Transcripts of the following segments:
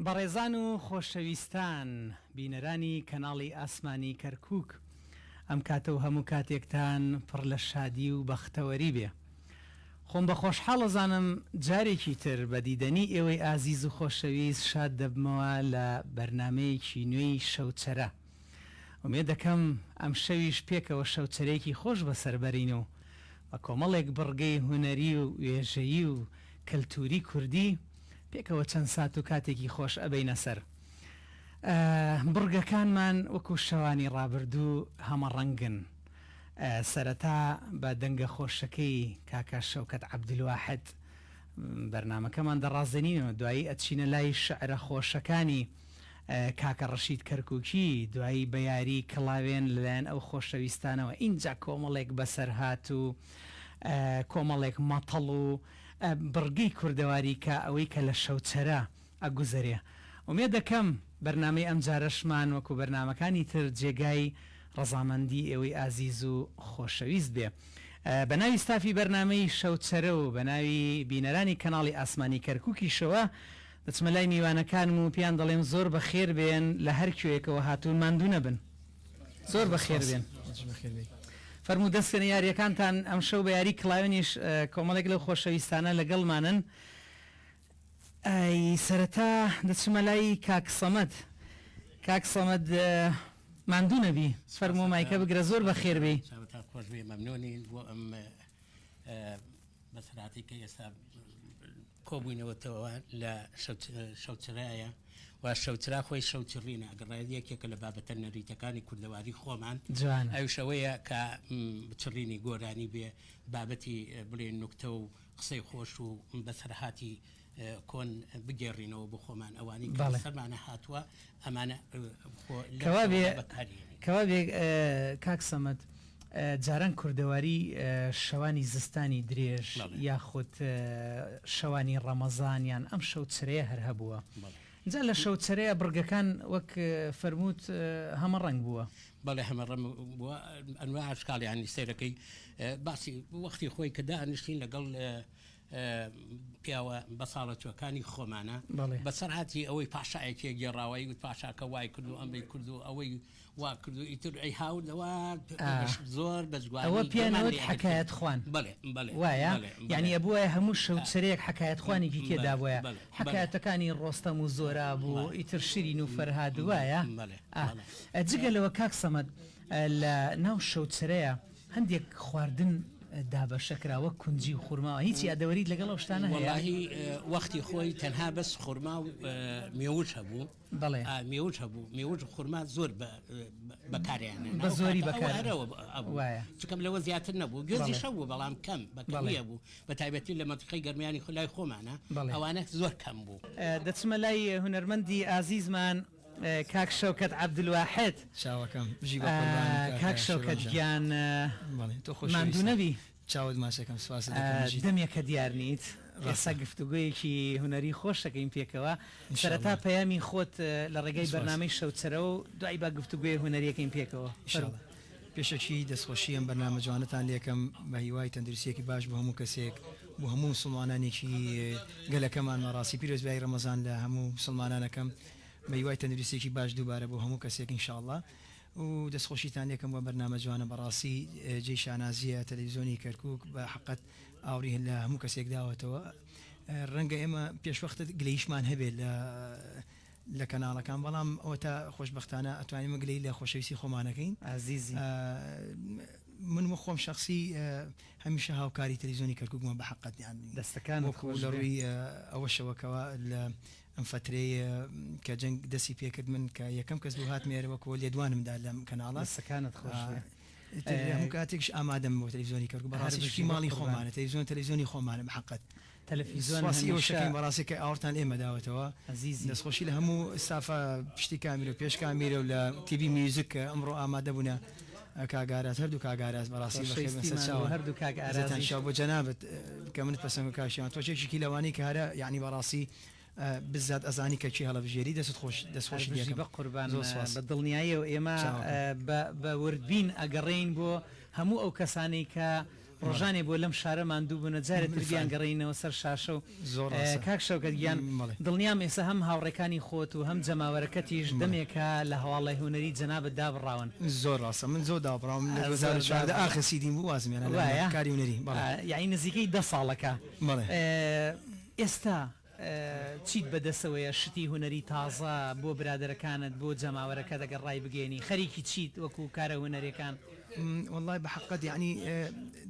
بەڕێزان و خۆشەویستان بینەرانی کەناڵی ئاسمانی کەرکووک، ئەم کاتە و هەموو کاتێکتان پڕ لە شادی و بەختەوەری بێ. خۆم بە خۆشحاڵەزانم جارێکی تر بە دیدەنی ئێوەی ئازیز و خۆشەویست شاد دەبمەوە لە بەرنامەیەکی نوێی شەوچەرە. ومێ دەکەم ئەم شەویش پێکەوە شەوچەرێکی خۆش بەسەربەرین و بە کۆمەڵێک بڕگەی هونەری و وێژەیی و کەلتوری کوردی پێکەوە چەند سات و کاتێکی خۆش ئەبەینە سەر. بڕگەکانمان وەکو شەوانی ڕابردوو هەمە ڕەنگن. سەرەتا بە دەنگە خۆشەکەی کاکە شەوکەت عەبدولواحید بەرنامەکەمان دەڕازێنینەوە، دوایی ئەچینە لای شەعرە خۆشەکانی کاکە ڕەشید کەرکووکی، دوایی بە یاری کڵاوێن لەلایەن ئەو خۆشەویستانەوە. اینجا کۆمەڵێک بەسەرهات و کۆمەڵێک مەتەڵ و بڕگەی کوردەواری کە ئەوەی کە لە شەوچەرە ئەگوزەرێ. ومێ دەکەم بەرنامەی ئەم جارەشمان وەکو بەرنامەکانی تر جێگای ڕەزامەندی ئێوەی ئازیز و خۆشەویست بێ. بە ناوی ستافی بەرنامەی شەوچەرە و بە ناوی بینەرانی کەناڵی ئاسمانی کەرکووکیشەوە دەچمە لای میوانەکانم و پیان دەڵێم زۆر بەخێر بێن لە هەر کوێیەکەوە هاتوون ماندوو نەبن. زۆر بەخێر بێن. فەرموو دەستکەنە یاریەکانتان ئەم شەو بە یاری کڵاوێنیش کۆمەڵێک لەو خۆشەویستانە لەگەڵمانن. سەرەتا دەچمە لای کاک سەمەد. کاک سەمەد ماندوو نەبی، فەرموو مایکە بگرە، زۆر بەخێر بێ. خۆش بێ، مەمنونین بۆ ئەم بەسەراتی کە ئێستا کۆبووینەوەتەوە لە شەوچەرایە و شەوچرا خۆی شەوچڕینە ئەگەڕێت یەکێکە لە بابەتە نەریتەکانی کوردەواری خۆمان. ئەو شەوەیە کە بچڕینی گۆرانی بێ، بابەتی بڵێن نوکتە و قسەی خۆش و بەسەرهاتی کۆن بگێڕینەوە بۆ خۆمان ئەوانی سەرمانە هاتووە ئەمانە کەوا بێ. کاک سەمەد، جاران کوردەواری شەوانی زستانی درێژ یاخود شەوانی ڕەمەزانیان ئەم شەوچەرەیە هەر هەبووە. جا لە شەوچەرەیە بڕگەکان وەک فەرمووت هەمە ڕەنگ بووە. بەڵێ هەمە ڕەم بووە، ئەنوا عشقاڵیانی سەیرەکەی باسی وەختی خۆی کە دانیشتین لەگەڵ پیاوە بەساڵەتوەکانی خۆمانە بەسەرهاتی ئەوەی پاشایەکی گێڕاوەی وت پاشاکە وای کرد و ئەمەی کرد و ئەوەی وا کرد و ئیتر ئەی هاوردەوە زۆر بەزگوانی ئەوە پیانەوەت حەکایەت خوان. بەڵێ وایە، یعنی ئەبووە هەموو شەوچەرەیەک حەکایەت خوانێکی تێدا بووە. حەکایەتەکانی ڕۆستەم و زۆرا بوو، ئیتر شیرین و فەرهاد وایە. جگە لەوە کاک سەمەد لە ناو شەوچەرەیە هەندێک خواردن دابەشەکراوە، کونجی و خورما، هیچی ئەدەوەریت لەگەڵ ئەو شتانە هەیە؟ وەڵاهی وەختی خۆی تەنها بەس خورما و مێوش هەبوو. بەڵێ مێوش هەبوو، مێوش و خورما زۆر بەکاریانە، بە زۆری بەکارەوە وایە، چکەم لەوە زیاتر نەبوو، گوێزی شەو بوو بەڵام کەم بەکەمیە بوو، بە تایبەتی لە مەنتیقەی گەرمیانی خولای خۆمانە ئەوانە زۆر کەم بوو. دەچمە لای هونەرمەندی ئازیزمان کاک شەوکەت عەبدولواحید. چاوەکەم کاک شەوکەت گیان ماندوو نەبی؟ چاوت ماشەکەم، سپاس دەمێکە دیار نیت. ئێستا گفتوگویەکی هونەری خۆش دەکەین پێکەوە. سەرەتا پەیامی خۆت لە ڕێگەی بەرنامەی شەوچەرە و دوای با گفتوگوی هونەریەکەین پێکەوە. پێشەکی دەستخۆشی ئەم بەرنامە جوانتان لێکم بە هیوای تەندروستیەکی باش بۆ هەموو کەسێک، بۆ هەموو مسلمانانێکی گەلەکەمان مەڕاستی پیرۆزبایی ڕەمەزان لە هەموو مسلمانانەکەم بە هیوای تەندروستیەکی باش دووبارە بۆ هەموو کەسێک ئینشاءالله. و دەستخۆشیتان یەکەم بۆ بەرنامە جوانە بەڕاستی جێی شانازیە تەلەڤیزیۆنی کەرکووک بە حقیقەت ئاوری لە هەموو کەسێک داوەتەوە. ڕەنگە ئێمە پێشوەختە گلەیشمان هەبێت لە کەناڵەکان، بەڵام ئەوە تا خۆشبەختانە ئەتوانین مەگلەی لە خۆشەویستی خۆمانەکەین. عزیزی من خۆم شخصی هەمیشە هاوکاری تەلەڤیزیۆنی کەرکووکمە بە حقیقەت دەستەکان لە ڕووی ئەوە شەوەکەوە لە ئەم فترەیە کە جەنگ دەستی پێکرد من کە یەکەم کەس بوو هات مێرەوەکەوە لێدوانمدا لەم کەناڵە. دەستەکانت خۆش هەموو کاتێکش ئامادەم بۆ تەلەڤیزیۆنی کەرکووک، بەڕاستی ماڵی خۆمانە، تەلەڤیزیۆنی خۆمانە بە حقیقەت. تەلەڤیزیۆن شەکەین بەڕاستی کە ئاورتان ئێمە داوەتەوە. دەستخۆشی لە هەموو ئستافە پشتی کامیرە و پێش کامیرە و لە تیڤی میوزیک ئەمڕۆ ئامادە بوونە کاگاراز، هەردوو کاگاراز بەڕاستی هەردوو کاگارازان شاو بۆ جەنابەت کە منت پەسەنگ کاشیان تۆچێکی لەوانی کە هەرە یعنی بەڕاستی بزات ئەزانی کە چی هەڵەبژێری دەستخۆشی بە قوربان بە دڵنیاییەوە ئێمە بە وردبین ئەگەڕین بۆ هەموو ئەو کەسانی کە ڕۆژانێ بۆ لەم شارە ماندوو بوون جارێت تربیان گەڕینەوە سەر شاشە و کاک شەوکەت گیان دڵنیام ئێستا هەم هاوڕێکانی خۆت و هەم جەماوەرەکەتیش دەمێکە لە هەواڵی هوەری جەنابەت دابڕاون زۆر ڕاستە من زۆر دابڕام ئاخسیدیم بوو وازمێنە کاری هوەری یعنی نزیکەی 10 ساڵەکە ئێستا چیت بەدەستەوەیە شتی هوەری تازە بۆ برادەرەکانت بۆ جەماوەرەکە دەگەڕ ڕای بگەێنی خەریکی چیت وەکو کارە هوەرەکان والله بحقت يعني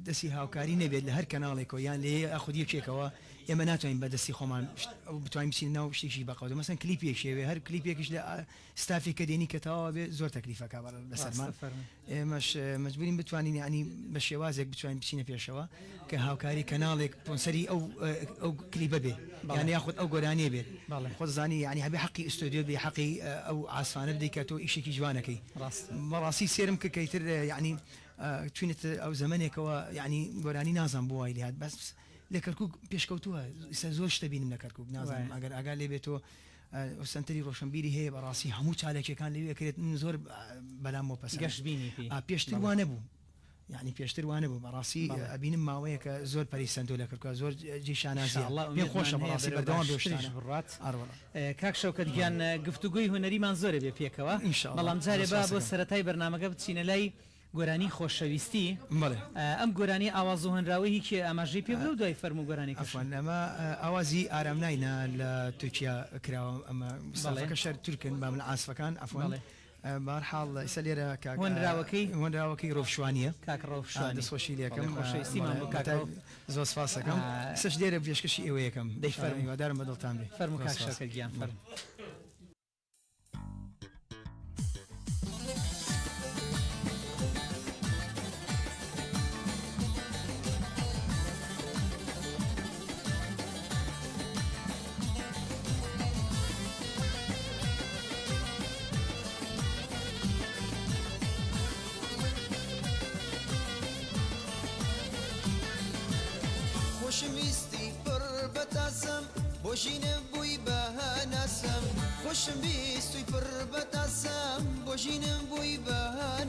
دسي هاوكاري نبي لهر كنالك ويان لي اخذ يكيكوا اما ناتوين بدسي خمان بتوين بسين نو شي بقى مثلا كليب شي هر كليب يكش ستافي كديني كتاب زور تكلفه كبر بس ما مش مجبورين بتوانين يعني بشوازك بتوين بسين في الشوا كهاوكاري كنالك بونسري او كليب به يعني ياخذ او قراني به خذ زاني يعني هبي حقي استوديو بحقي او عصفانه بديكاتو شيء كيجوانكي مراسي سيرم كيتر يعني توينت او زمانك يعني قراني نازم بواي لهاد بس لكركوك بيشكوتوها زوج تبين من كركوك نازم اقل لي بيتو وسنتري روشنبيري هي براسي همو عليك كان لي كريت نزور بلا مو بس قش بيني في بيشتر وانا بو يعني بيشتر وانا بو براسي ابين ما ويك زور باريساندو لكركوك زور جيشان ازيا بين خوش براسي بدوام بيشتري برات كاك شوكت كان گفتگوی هنری منظوره به پیکوا ان شاء الله بلام جاري باب سرتای برنامه بچینه لای گۆرانی خۆشەویستی ئەم گۆرانی ئاواز و هەنراوی هیچ ئاماژەی پێ بڵێ و دوای فەرمو گۆرانی ئەفەن ئەمە ئاوازی ئارام ناینە لە تورکیا کراوە ئەمە ساڵەکە شەر تورکن با من عاسفەکان ئەفۆن بارحاڵ ئێستا لێرە هۆنراوەکەی ڕۆفشوانیە کاک ڕۆفشوانی دەستخۆشی لێکم زۆر سپاسەکەم سەش لێرە پێشکەشی ئێوە یەکەم دەی فەرمیوادارم بەدڵتان بێ فەرمو کاک شەوکەت گیان فەرمو خوشمویستی پر بتاسم بوشینم بوی به نسم خوشمویستی پر بتاسم بوشینم بوی به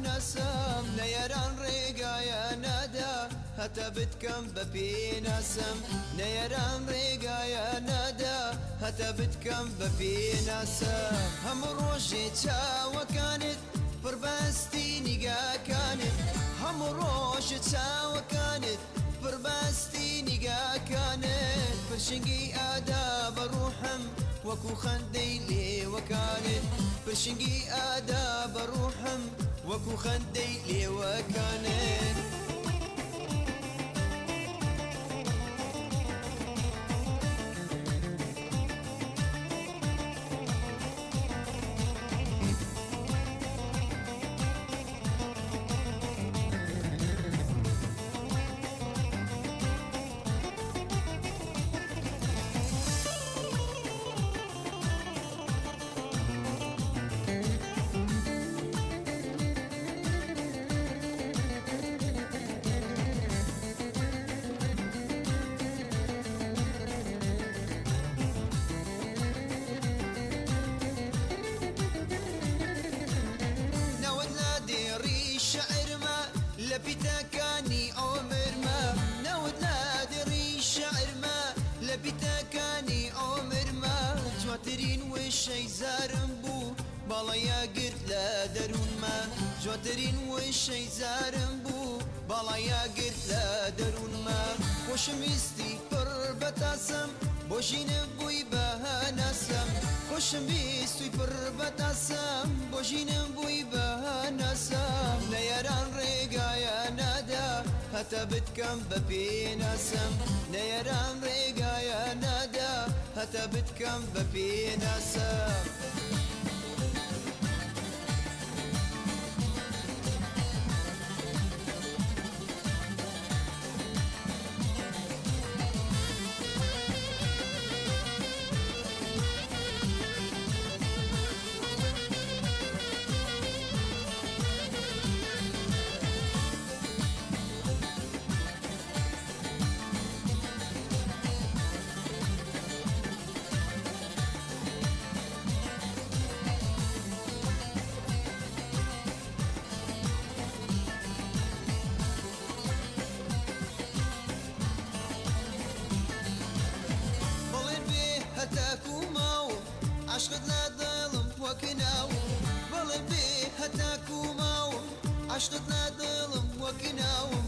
نسم نیاران ریگای ندا حتی بتکم بپی نسم نیاران ریگای ندا حتی بتکم بپی نسم هم روزی چاو کانت پر بستی نگاه کانت هم روزی چاو کانت برباستي نقا كانت برشنقي آداب روحم وكو خندي لي وكانت برشنقي آداب روحم وكو خندي لي وكانت لبيتكاني عمر ما نود نادري الشعر ما لبيتكاني عمر ما جواترين والشي زارنبو بالا يا قرت لا درون ما جواترين والشي زارنبو بالا يا قرت لا درون ما وشمستي بربتاسم بوشين بوي بها نسم خوشمویستی پر بتاسم بوشینم بوی به نسم نیاران ریگای ندا حتی بتکم بپی نسم نیاران ریگای ندا حتی بتکم بپی نسم عشقت نادڵم وەکناوم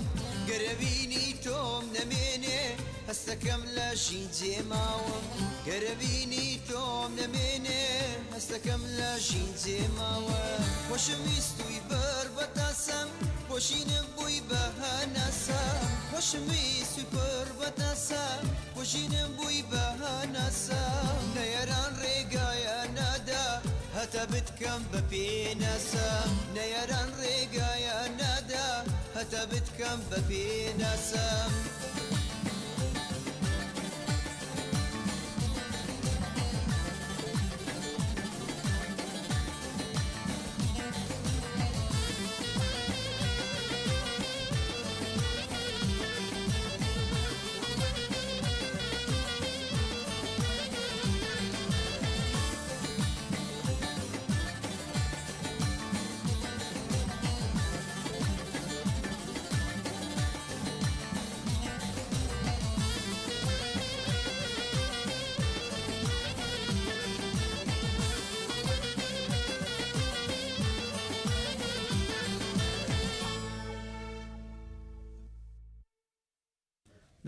گەرەبینی تۆم نەمێنێ هەستەکەم لە ژینجێ ماوم گەرەبینی تۆم نەمێنێ هەستەکەم لە ژینجێ ماوە خۆشم ویستوی بەر بەتاسەم خۆشینم بووی بە هەناسەم خۆشم ویستوی بەر بەتاسەم خۆشینم بووی بە هەناسەم نەیەران ڕێگایە نادا هەتا بتکەم بە پێناسەم نەیەران ڕێگایە نادا هەتا بتکەم بە پێناسەم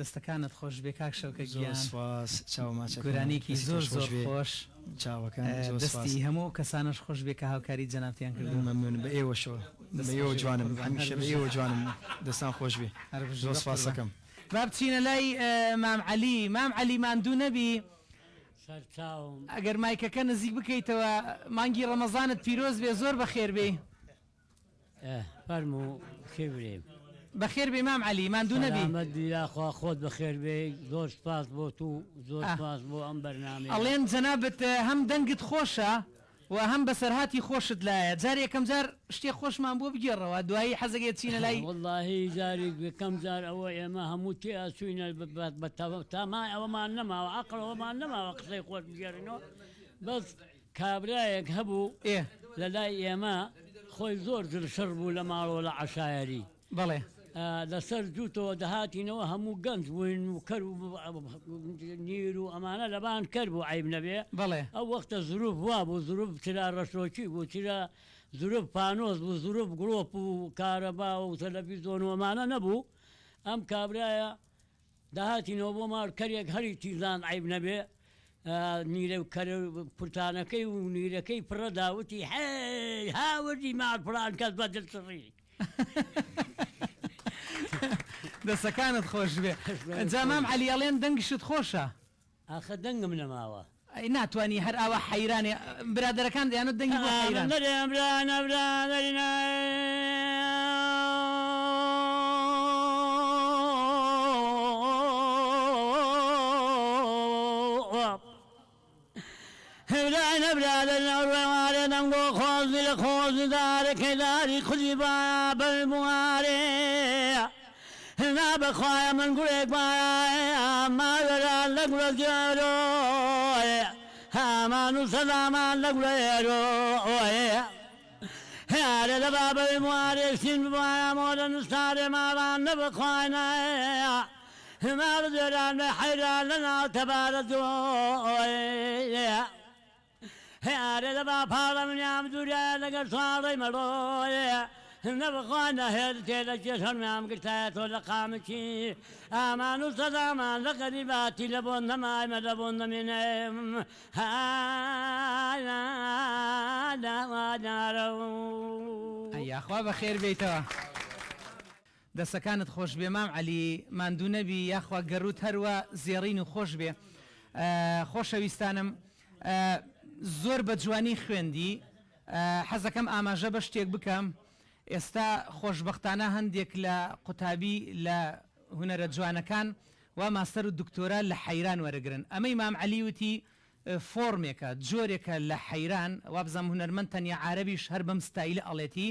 دەستەکانت خۆش بێ کاک شەوکە گیان سواس چاوماچە گورانێکی زۆر زۆر خۆش چاوەکان دەستی هەموو کەسانش خۆش بێ کە هاوکاری جەنابتیان کردو مەمنون بە ئێوەشەوە بە ئێوە جوانم هەمیشە بە ئێوە جوانم دەستان خۆش بێ زۆر سپاسەکەم با بچینە لای مام عەلی ماندوو نەبی ئەگەر مایکەکە نزیک بکەیتەوە مانگی ڕەمەزانت پیرۆز بێ زۆر بەخێر بێ فەرموو کێبرێم بەخێر بێ مام عەلی ماندوو نەبی مەدیراخوا خۆت بەخێر بێ زۆر سپاس بۆ تو زۆر سپاس بۆ ئەم بەرنامە ئەڵێن جەنابەت هەم دەنگت خۆشە و هەم بەسەرهاتی خۆشت لایە جار یەکەم جار شتێک خۆشمان بۆ بگێڕەوە دوایی حەزەکێت چینە لای واللهی جاری یەکەم جار ئەوە ئێمە هەموو تێ ئاسوینە تامای ئەوەمان نەماوە عەقڵەوەمان نەماوە قسەی خۆت بگێڕینەوە بەس کابرایەک هەبوو لە لای ئێمە خۆی زۆر دڵشەڕ بوو لە ماڵەوە لە عەشایەری بەڵێ لەسەر جووتەوە دەهاتینەوە هەموو گەنج بووین و کەر و نیر و ئەمانە لەبان کەر بوو عیب نەبێ بەڵێ ئەو وەختە زروف وا بوو زروف چرا ڕەشۆکی بوو چرا زروف پانۆز بوو زروف گڵۆپ و کارەبا و تەلەڤیزۆن و ئەمانە نەبوو ئەم کابرایە داهاتینەوە بۆ ماڵ کەرێک هەری تیزان عیب نەبێ نیرە و کەرە پورتانەکەی و نیرەکەی پڕە داوتی هەی هاوردی ماڵ پڕان کەس بە دڵسڕی دەستەکانت خۆش بێ جامام عەلیاڵێن دەنگشت خۆشە ئاخە دەنگم نەماوە ئەی ناتوانانی هەر ئاوە حەیرانێ برادەرەکان دەیانەت دەنگی بۆ حەیران نەمگۆ خۆزی لە خۆزدارەکەی داری خودی با بەرموارێ هنا بخوايا من قولك بايا ما يرى لقل جيرو ما نصدى ما لقل جيرو يا رد باب الموارسين ببايا مولا نستار ما بان بخواينا ما رجلان حيران لنا تباردو يا رد باب حالا من يام دوريا لقل صاري مروي نبغانا هرتي لجسر مام قلتات ولا قامتي امان وصدامان لقريباتي لبون ما لبون من اي اخوا بخير بيتوا دەستەکانت خۆش بێ مام عەلی ماندوو نەبی یاخوا گەڕوت هەروە زێڕین و خۆش بێ خۆشەویستانم زۆر بە جوانی خوێندی حەزەکەم ئاماژە بە شتێک بکەم ئێستا خۆشبەختانە هەندێک لە قوتابی لە هونەرە جوانەکان و ماستەر و دکتۆرە لە حەیران وەرەگرن ئەمەی مام عەلی وتی فۆرمێکە جۆرێکە لە حەیران وابزەم هونەرمەند تەنیا عارەبیش هەر بەم ستایلە ئەڵێتی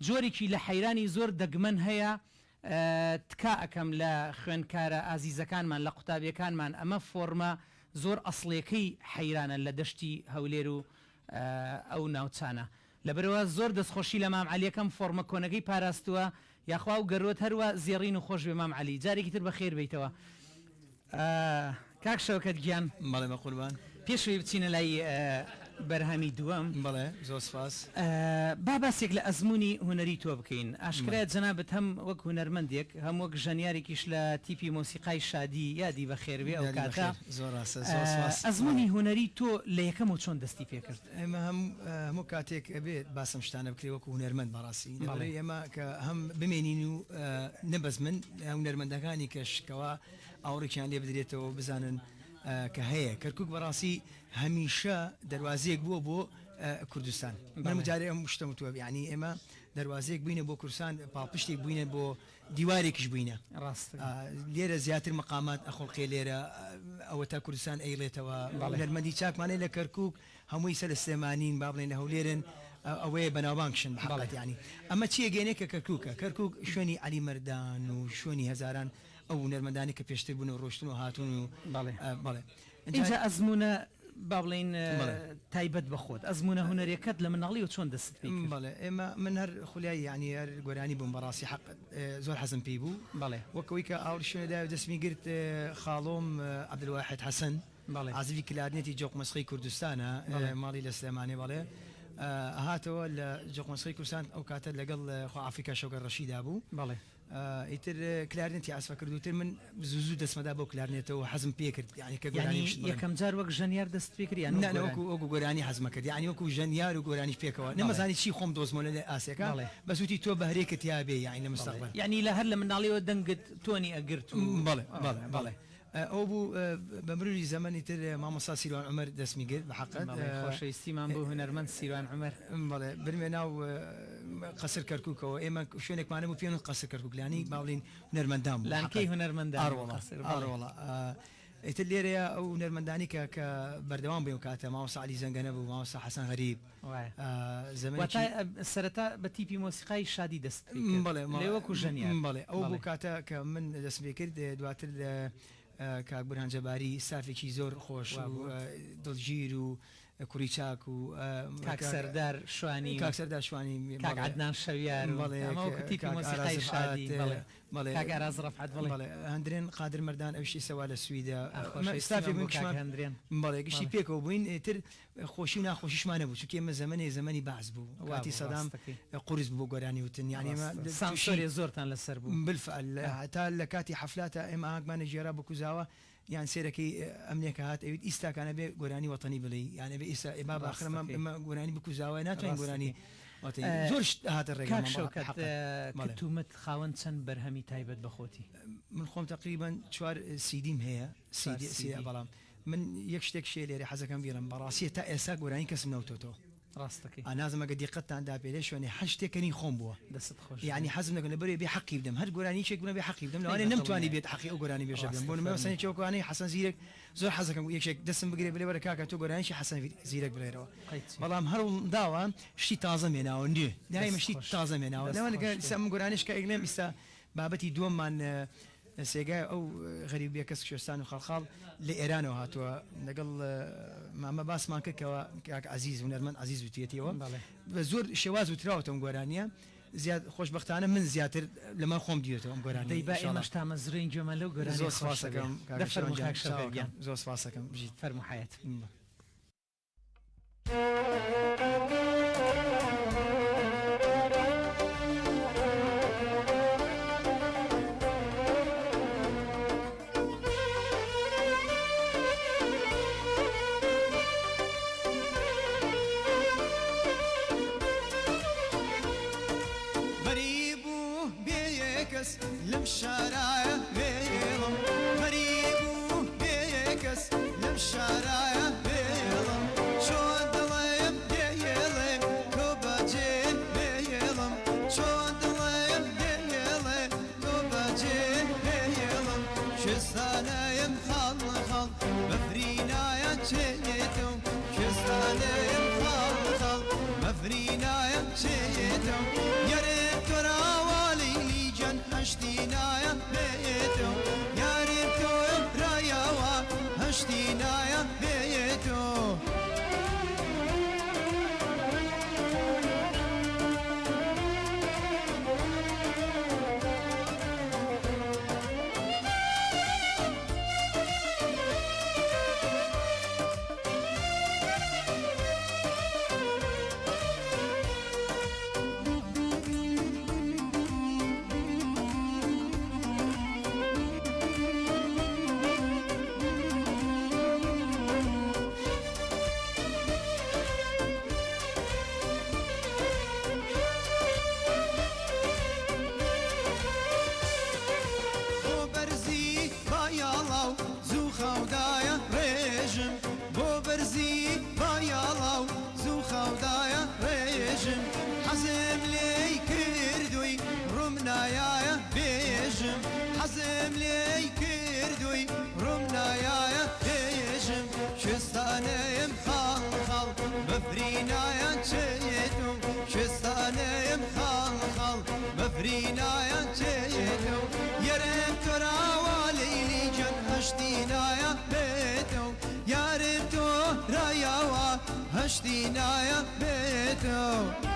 جۆرێکی لە حەیرانی زۆر دەگمەن هەیە تکا ئەەکەم لە خوێنکارە ئازیزەکانمان لە قوتابیەکانمان ئەمە فۆرمە زۆر ئەسڵیەکەی حەیرانە لە دەشتی هەولێر و ئەو ناوچانە لەبەرەوە زۆر دەستخۆشی لە مام عەلیەکەم فۆرمە کۆنەکەی پاراستووە یاخوا و گەڕۆت هەروە زێڕین و خۆش بێ مام عەلی جارێکی تر بە خێر بیتەوە کاک شەوکەت گیان مەڵێ بە قوربان پێشوی بچینە لای بەرهەمی دووەم بەڵێ زۆر سپاس با باسێک لە ئەزمموی هوەری تۆ بکەین ئاشکرایە جەنابەت هەم وەک هوەرمەندێک هەم وەک ژەنیارێکیش لە تیپی مۆسیقای شادی یادی بە خێروێ ئەو کاتە ئەزمموی هوەری تۆ لە یەکەم و چۆن دەستی پێکرد ئێمە هەموو کاتێک ئەبێت باسم شتانە بکرێ وەکو هوەرمەند بەڕاستی ئێمە کە هەم بمێنین و نەبەز من هوەرمەندەکانی کەشکەوە ئاوڕێکیان لێ بدرێتەوە بزانن کە هەیە کەرکک بەڕاستی هەمیشە دەواازەیەک بووە بۆ کوردستان من جارێ ئەم شتم تووە ینی ئێمە دەواازەیەک بووینە بۆ کوردستان پاڵپشتێک بووینە بۆ دیوارێکیش بووینە لێرە زیاتر مقامات ئەخۆڵقێ لێرە ئەوە تا کوردستان ئەیڵێتەوە هەرمەندی چاکمانەی لە کەرکک هەمووی سەر سلێمانین با بڵێن لە هەولێرن ئەوەیە بەناوبانکشن بەڵێت ینی ئەمە چیە گەێنێکە کەرککە کەرکک شوێنی علی مەردان و شوێنی هەزاران ئەو نەرمەندانی کە پێشتر بوون و ڕۆشتن و هاتون و بەڵێ اینجا ئەزمونە با بڵین تایبەت بەخۆت ئەزمونە هوەرێکەت لە مناڵی و چۆن دەست بڵێ ئێمە من هەر خولیای ینی هەر گۆرانی بووم بەڕاستی حق زۆر حەزم پێی بوو بڵێ وەکەوەی کە ئاور شوێنەدا دەستمی گرت خاڵۆم عەبدولواحید حەسەن عازیزی کلارنێتی جۆقمەسخی کوردستانە ماڵی لە سلێمانێ بەڵێ هاتەوە لە جۆقمەسخی کوردستان ئەو کاتە لەگەڵ خۆ ئافریکا شەوگە ڕەشیدا بوو بەڵێ ئیتر کلارنێتی ئاسفە کردوتر من زوو دەستمەدا بۆ کلارنێتەوە حەزم پێ کرد ینی کە یەکەم جار وەک ژەنیار دەست پێ کرد یان وەکو گۆرانی حەزمە کرد ینی وەکو ژەنیار و گۆرانیش پێکەوە نەمەزانی چی خۆم دۆزمۆ لە ئاسیەکە بەسووتی تۆ بەهرێکت یابێ یعنی لە مستەقبەل ینی لە هەر لە مناڵیەوە دەنگت تۆنی ئەگرت بەڵێ بەڵێ ئەو بوو بە مروری زەمەنی تر مامۆستا سیروان عومەر دەستمی کرد بە حەقەت خۆشەویستیمان بۆ هونەرمەند سیروان عومەر بەڵێ برمێ ناو قەسر کەرکووکەوە ئێمە شوێنێکمانە بوو پێێن قەسر کەرکووکلانی باڵین هونەرمەندان بوو لانکەی هونەرمەندان ئاڕۆڵە ئیتر لێرەیە ئەو هونەرمەندانی کە بەردەوام بوویم کاتە مامۆستا عەلی زەنگەنە بوو مامۆستا حەسەن غەریب سەرەتا بە تیپی مۆسیقای شادی دەست بڵێ وەکو ژەنیار بڵێ ئەو بوو کاتە کە من دەست پێ کرد دواتر کاک بورهان جەباری سافێکی زۆر خۆش و دڵگیر و کوڕی چاک و کاک سەردار شوانی کاک سەردار شوانی کاک عەدنان شەویار تیپی مۆسیقای شادی کاک ئاراز ڕەفعەت بڵێ هەندرێن قادر مەردان ئەوشی سەوا لە سویدا ستافێ هەندرێن بەڵێ گشتی پێکەوە بووین تر خۆشی و ناخۆشیشمانە بوو چونکە ئێمە زەمەنی باز بوو واتی سەدام قورس بوو گۆرانی وتن یعنی سانسۆری زۆرتان لەسەر بوو بالفعل هەتا لە کاتی حەفلاتە ئێمە ئاگمانە ژێرا بکوزاوە یان سێرەکەی ئەمنێکە هات ئەویت ئیستاکانە بێ گۆرانی وەتەنی بڵێ یانە بێ ئێستا ئێمە باخرەمە ئێمە گۆرانی بکوزاوە ناتوانین گۆرانی زۆر هاتە ڕێگا تومت خاوەن چەند بەرهەمی تایبەت بەخۆتی من خۆم تقریبا 4 سیدیم هەیە بەڵام من یەک شتێک شێ لێرە حەزەکەم بیڕم بەڕاستی تا ئێستا گۆرانی کەسم نەوتۆتەوە ڕاستەکەی ئانازمەگە دیقەتتاندا پێ لێ شوێنی هەشتێکەنی خۆم بووە دەست خۆش یعنی حەزم دەکەن لەبەرێ بێ حەقی بدەم هەر گۆرانی چێک بنە بێ حەقی بدەم لەوانێ نەمتوانی بێت حەقی ئەو گۆرانی بێژە بدەم بۆ نمونە مەسەڵەن چێوەکوانەی حەسەن زیرەک زۆر حەزەکەم یەکێک دەستم بگرێ بڵێ وەرە کاکە تۆ گۆرانیشی حەسەن زیرەک بڵێرەوە بەڵام هەر داوە شتی تازە مێناوە نیێ دایمە شتی تازە مێناوە لەوانەکە ئێستا من گۆرانیش کە ئێگلێم ئێستا بابەتی دووەممان سێگای ئەو غەریبیە کەس کوێستان و خەڵخاڵ لە ئێرانەوە هاتووە لەگەڵ مامە باسمان کردکەوە کاک عەزیز هونەرمەند عەزیز وتێتیەوە بە زۆر شێواز وتراوەتەوە گۆرانیە زیاد خۆشبەختانە من زیاتر لەمە خۆم دیێتەوە ئەم گۆرانی دەیبا ئێمەش تامە زرێن گوێمە لەو گۆرانی زۆر سپاسەکەم زۆر سپاسەکەم فەرموو حەیەت لم شرايا بيلم غريب بيكس لم شرايا بيلم شو دليم بيلم كوباجين بيلم شو دليم بيلم كوباجين بيلم شستانايم خال خال مفرينايا تشيتو شستانايم خال خال مفرينايا تشيتو يا ريت راوالي هشتینایا بیتو یاری تو رایا هشتینایا بیتو بيتو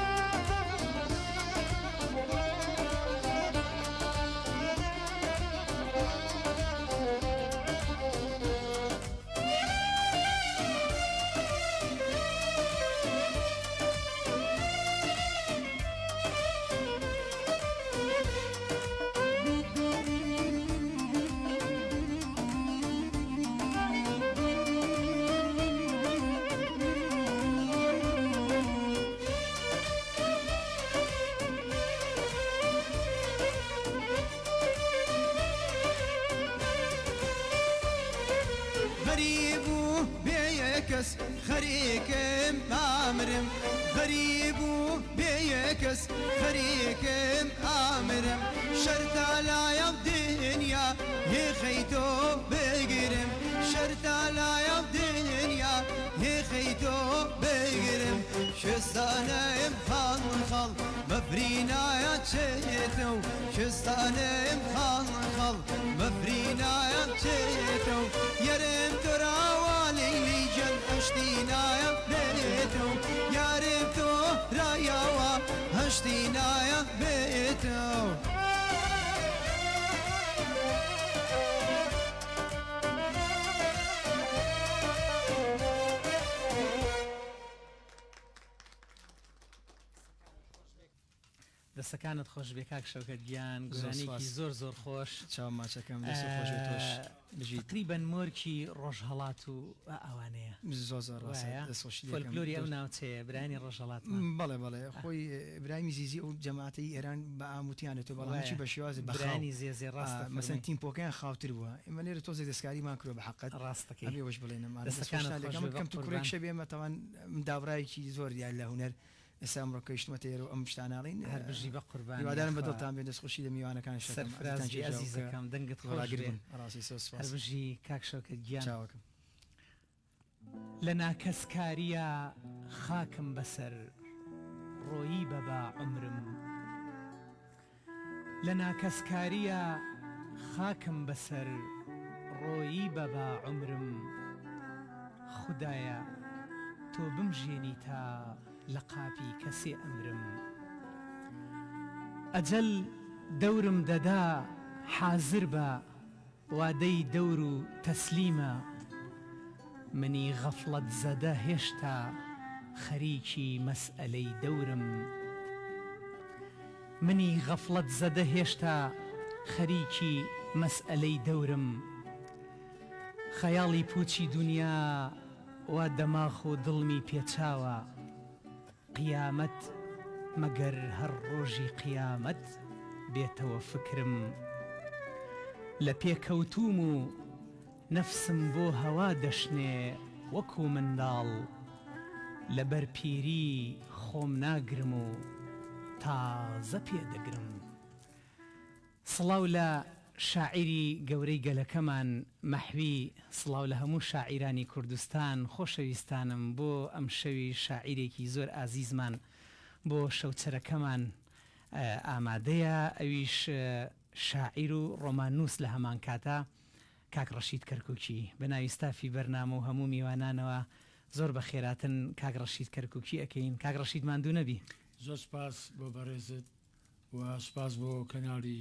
غريبو بيكس خريكم امرم غريبو بيكس خريكم امرم شرط على يا الدنيا هي خيتو بقرم شرط على يا الدنيا هي خيتو بقرم شستانم خال مفرينا يا تشيتو شستانم خال مفرينا يا تشيتو يرم تراوالي لي جل هشتينا يا بيتو يرم ترايوا هشتينا يا بيتو دەستەکانت خۆش بێ کاک شەوکەت گیان گوزانێکی زۆر زۆر خۆش چاو ماچەکەم دەست خۆش بێ تۆش بژیت تقریبەن مۆرکی ڕۆژهەڵات و ئەوانەیە زۆر ڕاستە فۆلکلۆری ئەو ناوچەیە برانی ڕۆژهەڵات بەڵێ خۆی برامی زیزی ئەو جەماعەتی ئێران بە ئاموتیانێتەوە بەڵامچی بە شێوازی برانی زێزێ ڕاستە مەسەن تیمپۆکیان خاوتر بووە ئێمە لێرە تۆزێک دەستکاریمان کرۆ بە حەقەت ڕاستەکەی ئەبێ وەش بڵێنەمان دەستەکانم تو کوڕێک شەبێمە تەوان داڕایکی زۆر دیار لە هونەر ئێستا ئەمڕۆکەیشتمە تێرە و ئەم شتاناڵین هەر بژی بە قوربان هیوادارم بە دڵتان بێ دەستخۆشی لە میوانەکان سەرفرازی عەزیزەکەم دەنگت خۆش بێ ڕاستی هەر بژی کاک شەوکەت گیان چاوەکەم لە ناکەسکاریە خاکم بەسەر ڕۆیی بەبا عمرم لە ناکەسکاریە خاکم بەسەر ڕۆیی بەبا عمرم خودایە تۆ بمژێنی تا لە قاپی کەسێ ئەمرم ئەجەل دەورم دەدا حازر بە وادەی دەور و تەسلیمە منی غەفڵەت زەدە هێشتا خەریکی مەسئەلەی دەورم منی غەفڵەت زەدە هێشتا خەریکی مەسئەلەی دەورم خەیاڵی پوچی دنیا وا دەماخ و دڵمی پێچاوە قیامەت مەگەر هەر ڕۆژی قیامەت بێتەوە فکرم لە پێکەوتوم و نەفسم بۆ هەوا دەشنێ وەکو منداڵ لەبەر پیری خۆم ناگرم و تازە پێدەگرم سڵاو لە شاعری گەورەی گەلەکەمان مەحوی سڵاو لە هەموو شاعیرانی کوردستان خۆشەویستانم بۆ ئەم شەوی شاعیرێکی زۆر ئازیزمان بۆ شەوچەرەکەمان ئامادەیە ئەویش شاعیر و ڕۆماننووس لە هەمان کاتە کاک ڕەشید کەرکووکی بە ناوی ستافی بەرنامە و هەموو میوانانەوە زۆر بە خێراتن کاک ڕەشید کەرکووکی ئەەکەین کاک ڕەشید ماندوو نەبی زۆر سپاس بۆ بەڕێزت و سپاس بۆ کەناڵی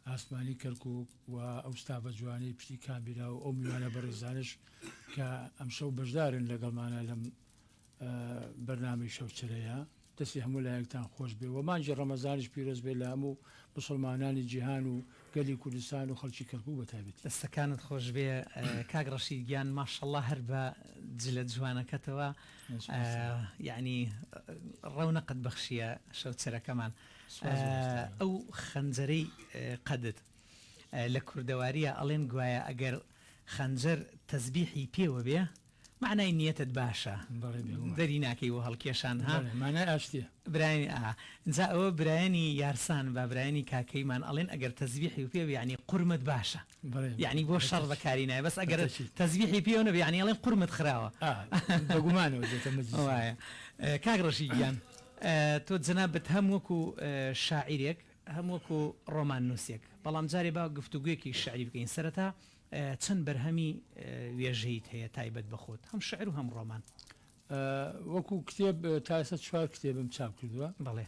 ئاسمانی کەرکووک و ئەو ستافە جوانەی پشتی کامبیرا و ئەو میوانە بەڕێزانش کە ئەم شەو بەشدارن لەگەڵمانە لەم بەرنامەی شەوچەرەیە دەستی هەموو لایەکتان خۆش بێ و مانجی ڕەمەزانیش پیرۆز بێ لە هەموو مسلمانانی جیهان و گەلی کوردستان و خەڵکی کەرکووک بەتایبەتی دەستەکانت خۆش بێ کاک ڕەشید گیان ماشەڵڵا هەر بە جلە جوانەکەتەوە یعنی ڕەونەقت بەخشیە شەوچەرەکەمان ئەو خەنجەرەی قەدت لە کوردەواریە ئەڵێن گوایە ئەگەر خەنجەر تەزبیحی پێوە بێ معنای نیەتت باشە دەری ناکەی و هەڵکێشان ها مانای ئاشتیە برانی جا ئەوە برایانی یارسان با برایانی کاکەیمان ئەڵێن ئەگەر تەزبیحی پێ یعنی قورمت باشە یعنی بۆ شەڕ بەکاری نایە بەس ئەگەر تەزبیحی پێوە نەبێ یعنی ئەڵێن قورمت خراوە بەگومانەوە وایە کاک ڕەشید گیان تۆ جەنابەت هەم وەکو شاعیرێک هەم وەکو ڕۆماننووسێک بەڵام جارێ با گفتوگویەکی شعری بکەین سەرەتا چەند بەرهەمی وێژەیت هەیە تایبەت بەخۆت هەم شعر و هەم ڕۆمان وەکو کتێب تاسە چوار کتێبم چاپ کردووە بەڵێ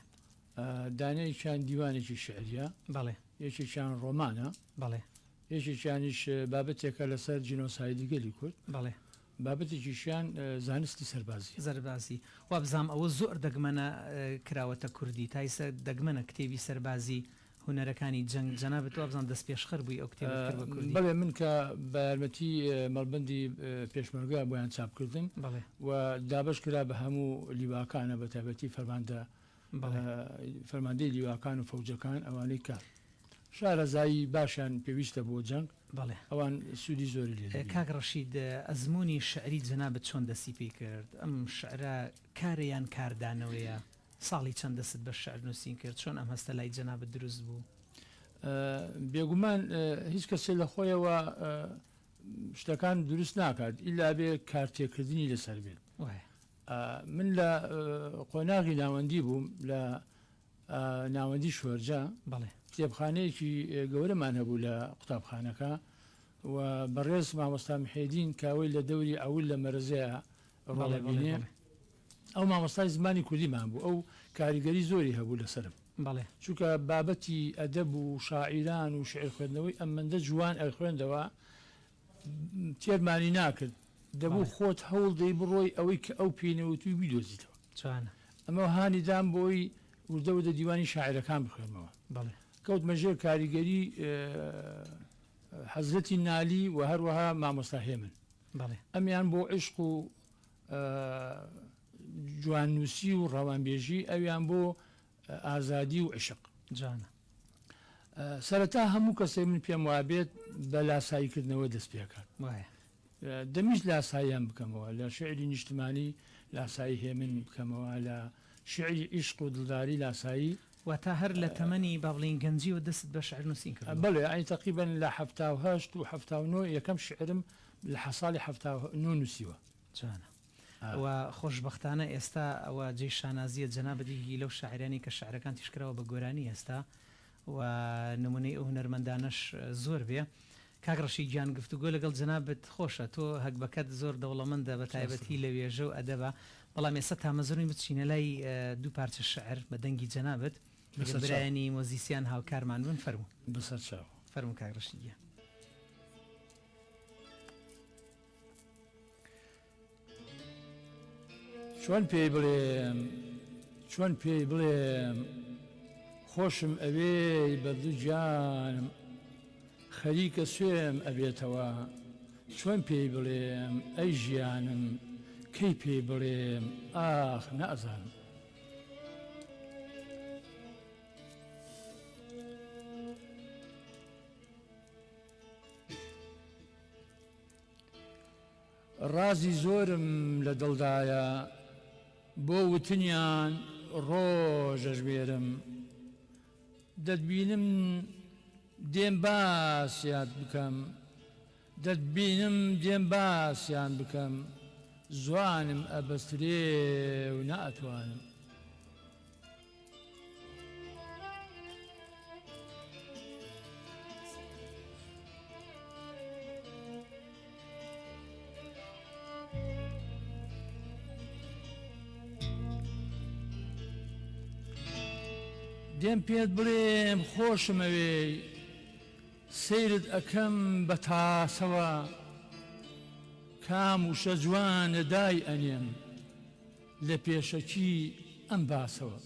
دانەیەکیان دیوانێکی شعریە بەڵێ یەکێکیان ڕۆمانە بەڵێ یەکێکیانیش بابەتێکە لەسەر جینۆسایدی گەلی کورد بەڵێ بابەتێکیشیان زانستی سەربازی زەربازی وا بزانام ئەوە زۆر دەگمەنە کراوەتە کوردی تایسە دەگمەنە کتێبی سەربازی هوەرەکانی جەنگ جەنابەت وا بزانام دەست پێشخەر بووی ئەو کتێب بە کوردی بەڵێ من کە بە یارمەتی مەڵبەندی پێشمەرگە بۆیان چاپکردن بەڵێ و دابش کرا بە هەموو لیواکانە بە تایبەتی فەرماندەی لیواکان و فەوجەکان ئەوانەی کار شارەزایی باشیان پێویستە بۆ جەنگ بەڵێ ئەوان سوودی زۆری لێ کاک ڕەشید ئەزمموی شعری جەنابەت چۆن دەستی پێی کرد ئەم شعرە کارەیان کاردانەوەیە ساڵی چەند دەست بە شعر نووسین کرد چۆن ئەم هەستە لای جەنابەت دروست بوو بێگومان هیچ کەسێ لە خۆیەوە شتەکان دروست ناکات ئیلا بێ کارتێکردنی لەسەر بێت من لە قۆناغی ناوەندی بووم لە ناوەندی شوەرجە بەڵێ کتێبخانەیەکی گەورەمان هەبوو لە قوتابخانەکە و بەڕێز مامۆستا محێدین کاوەی لە دەوری ئەول لە مەرزەیە ڕۆڵەبینێ ئەو مامۆستای زمانی کوردیمان بوو ئەو کاریگەری زۆری هەبوو لەسرم بەڵێ چونکە بابەتی ئەدەب و شاعیران و شعر خوێندنەوەی ئەمەندە جوان ئەخوێندەوە تێرمانی ناکرد دەبوو خۆت هەوڵ دەی بڕۆی ئەوەی کە ئەو پێنەوەتوی بیدۆزیتەوە جوانە ئەمە هانیدام بۆی وردەوردە دیوانی شاعرەکان بخوێنمەوە بەڵێ کەوت مەژێر کاریگەری حەزرەتی نالی و هەروەها مامۆستا هێمن بەڵێ ئەمیان بۆ عشق و جواننووسی و ڕەوانبێژی ئەویان بۆ ئازادی و عشق جوانە سەرەتا هەموو کەسێ من پێم وابێت بە لاساییکردنەوە دەست پێکات وایە دەمیش لاساییان بکەمەوە لە شعری نیشتمانی لاسایی هێمن بکەمەوە لە شعری عشق و دڵداری لاسایی و تا هەر لە تەمەنی با بڵین گەنجی و دەست بە شعر نووسین کرد بڵێ ئەی تقریبا لە 1970 و 1970 یەکەم شعرم لە حساڵی 1970 نووسیوە جوانە و خۆشببختانە ئێستا ئەوە جێی شانازیە جەنابەتی لەو شاعرانی کە شعرەکان تیشکراوە بە گۆرانی ئێستا و نمونەی ئەو هونەرمەندانەش زۆر بێ کاک ڕەشید گیان گفتوگۆ لەگەڵ جەنابەت خۆشە تۆ هەکبەکەت زۆر دەوڵەمەندە بە تایبەتی لە وێژە و ئەدەبە بەڵام ئێستا تامەزۆری بچینە لای دوو پارچە شعر بە دەنگی جەنابەت برایانی مۆزیسیان هاوکارمان بن فەرموو بەسەر چاو فەرموو کاک ڕەشید گیان چۆن پێی بڵێم خۆشم ئەوێی بەردوو گیانم خەریکە سوێم ئەبێتەوە چۆن پێی بڵێم ئەی ژیانم کەی پێی بڵێم ئاخ نەزانم ڕازی زۆرم لە دڵدایە بۆ وتنیان ڕۆژە ژمێرم دەتبینم دێم باسیات بکەم دەتبینم دێم باسییان بکەم زوانم ئەبەسترێ و ناتوانم دێم پێت بڵێم خۆشمەوێی سیرت ئەەکەم بە تاسەوە کام و شەجوانە دای ئەنێم لە پێشەکی ئەم باسەوە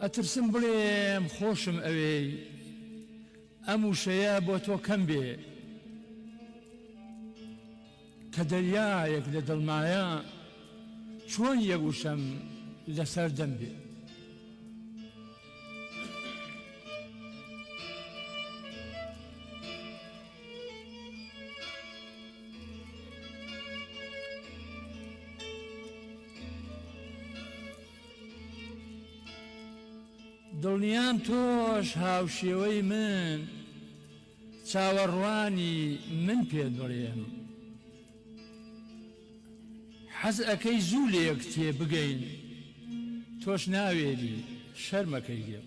ئەترسم بڵێم خۆشم ئەوێی ئەم وشەیە بۆ تۆ کەم بێ کە دەریایەک لە دڵمایە چۆن یەگوشەم لەسەر دەم بێ دڵنیام تۆش هاوشێوەی من چاوەڕوانی من پێ دەڵێم حەز ئەەکەی زوو لە یەک تێ بگەین تۆش ناوێری شەرمەکەی گێ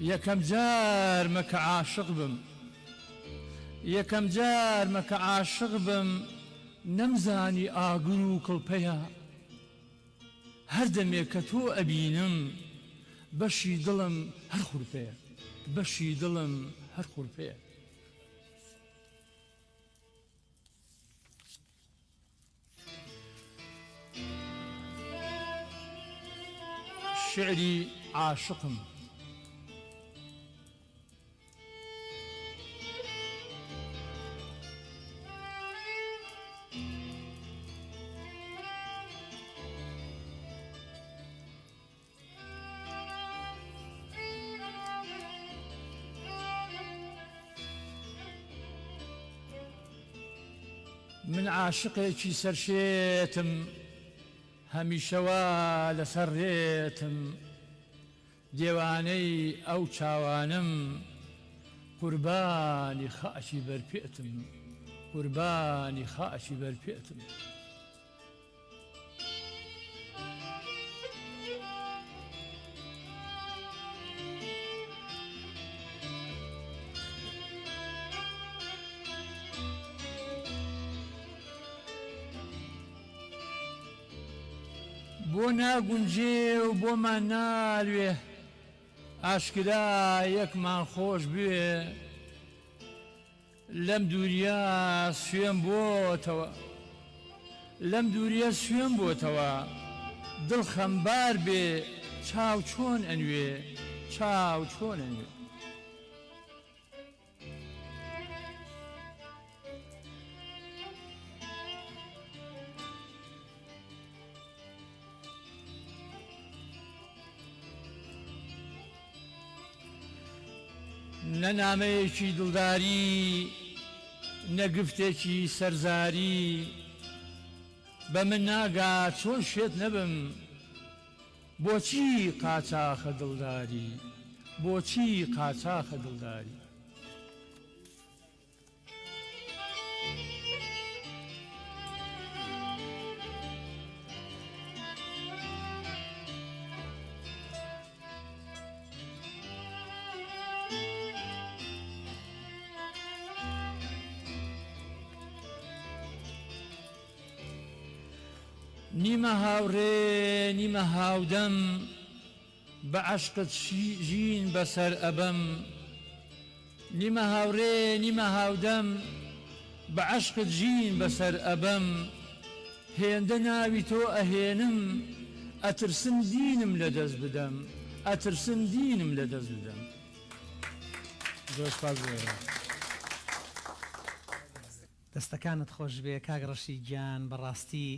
یەکەم جار مەکە عاشق بم یەکەم جار مەکە عاشق بم نەمزانی ئاگر و کڵپەیە هەر دەمێک کە تۆ ئەبینم بەشی دڵم هەر خوورپەیە بەشی دڵم هەر خوورپەیە شعری عاشقم من عاشقێکی سەرشێتم هەمیشەوە لەسەر ڕێتم دێوانەی ئەو چاوانم قوربانی خاچی بەرپێتم قوربانی خاچی بەرپێتم بۆ ناگونجێ و بۆمان نالوێ ئاشکرا یەکمان خۆش بێ لەم دووریە سوێن بۆتەوە لەم دووریە سوێن بۆتەوە دڵ خەمبار بێ چاو چۆن ئەنوێ چاو چۆن ئەنوێ نەنامەیەکی دڵداری نەگفتێکی سەرزاری بە من ناگا چۆن شێت نەبم بۆچی قاچاخە دڵداری بۆچی قاچاخە دڵداری نیمە هاوڕێ نیمە هاودەم بە عەشقت ژین بەسەر ئەبەم نیمە هاوڕێ نیمە هاودەم بە عەشقت ژین بەسەر ئەبەم هێندە ناوی تۆ ئەهێنم ئەترسم دینم لەدەست بدەم ئەترسم دینم لەدەست بدەم زۆر سپاس دەستەکانت خۆش بێ کاگڕەشی گیان بەڕاستی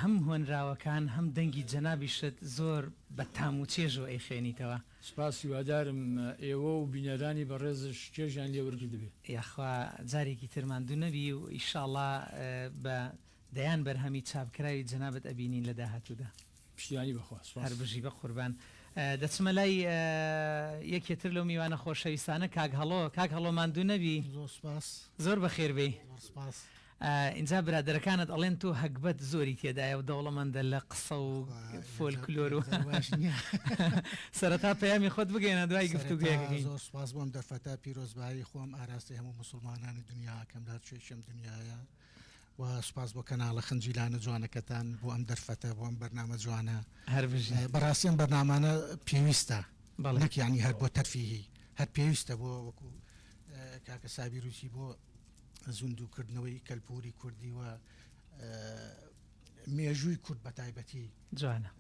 هەم هۆنراوەکان هەم دەنگی جەنابیشت زۆر بە تام و چێژەوە ئەیخێنیتەوە سپاسی وادارم ئێوە و بینەرانی بەڕێزش چێژیان لێ وەرگرت بێ یاخوا جارێکی ترماندوو نەبی و ئیشاڵڵا بە دەیان بەرهەمی چاپکراوی جەنابەت ئەبینین لە داهاتوودا پشتیوانی بەخواست هەر بژی بە قوربان دەچمە لای یەکێتر لەو میوانە خۆشەویستانە کاک هەڵۆ ماندوو نەبی زۆر بەخێر بێ اینجا برادەرەکانت ئەڵێن تۆ هەکبەت زۆری تێدایە و دەوڵەمەندە لە قسە و فۆلکلۆر و سەرەتا پەیامی خۆت بگەێنە دوای گفتوگویەکەی زۆر سپاس بۆم دەرفەتە پیرۆزبایی خۆم ئاراستی هەموو مسلمانانی دنیاکەم لە چێشم دنیاە و سپاس بۆ کەناڵە خنجیلانە جوانەکەتان بۆ ئەم دەرفەتە بۆ ئەم بەرنامە جوانە بەڕاستیان بەرنامانە پێویستە نەک یعنی هەر بۆ تەرفیهی هەر پێویستە بۆ وەکو کاکە سابی رووسی بۆ زوندوکردنەوەی کەلپوری کوردی و مێژووی کورد بە تایبەتی جوانە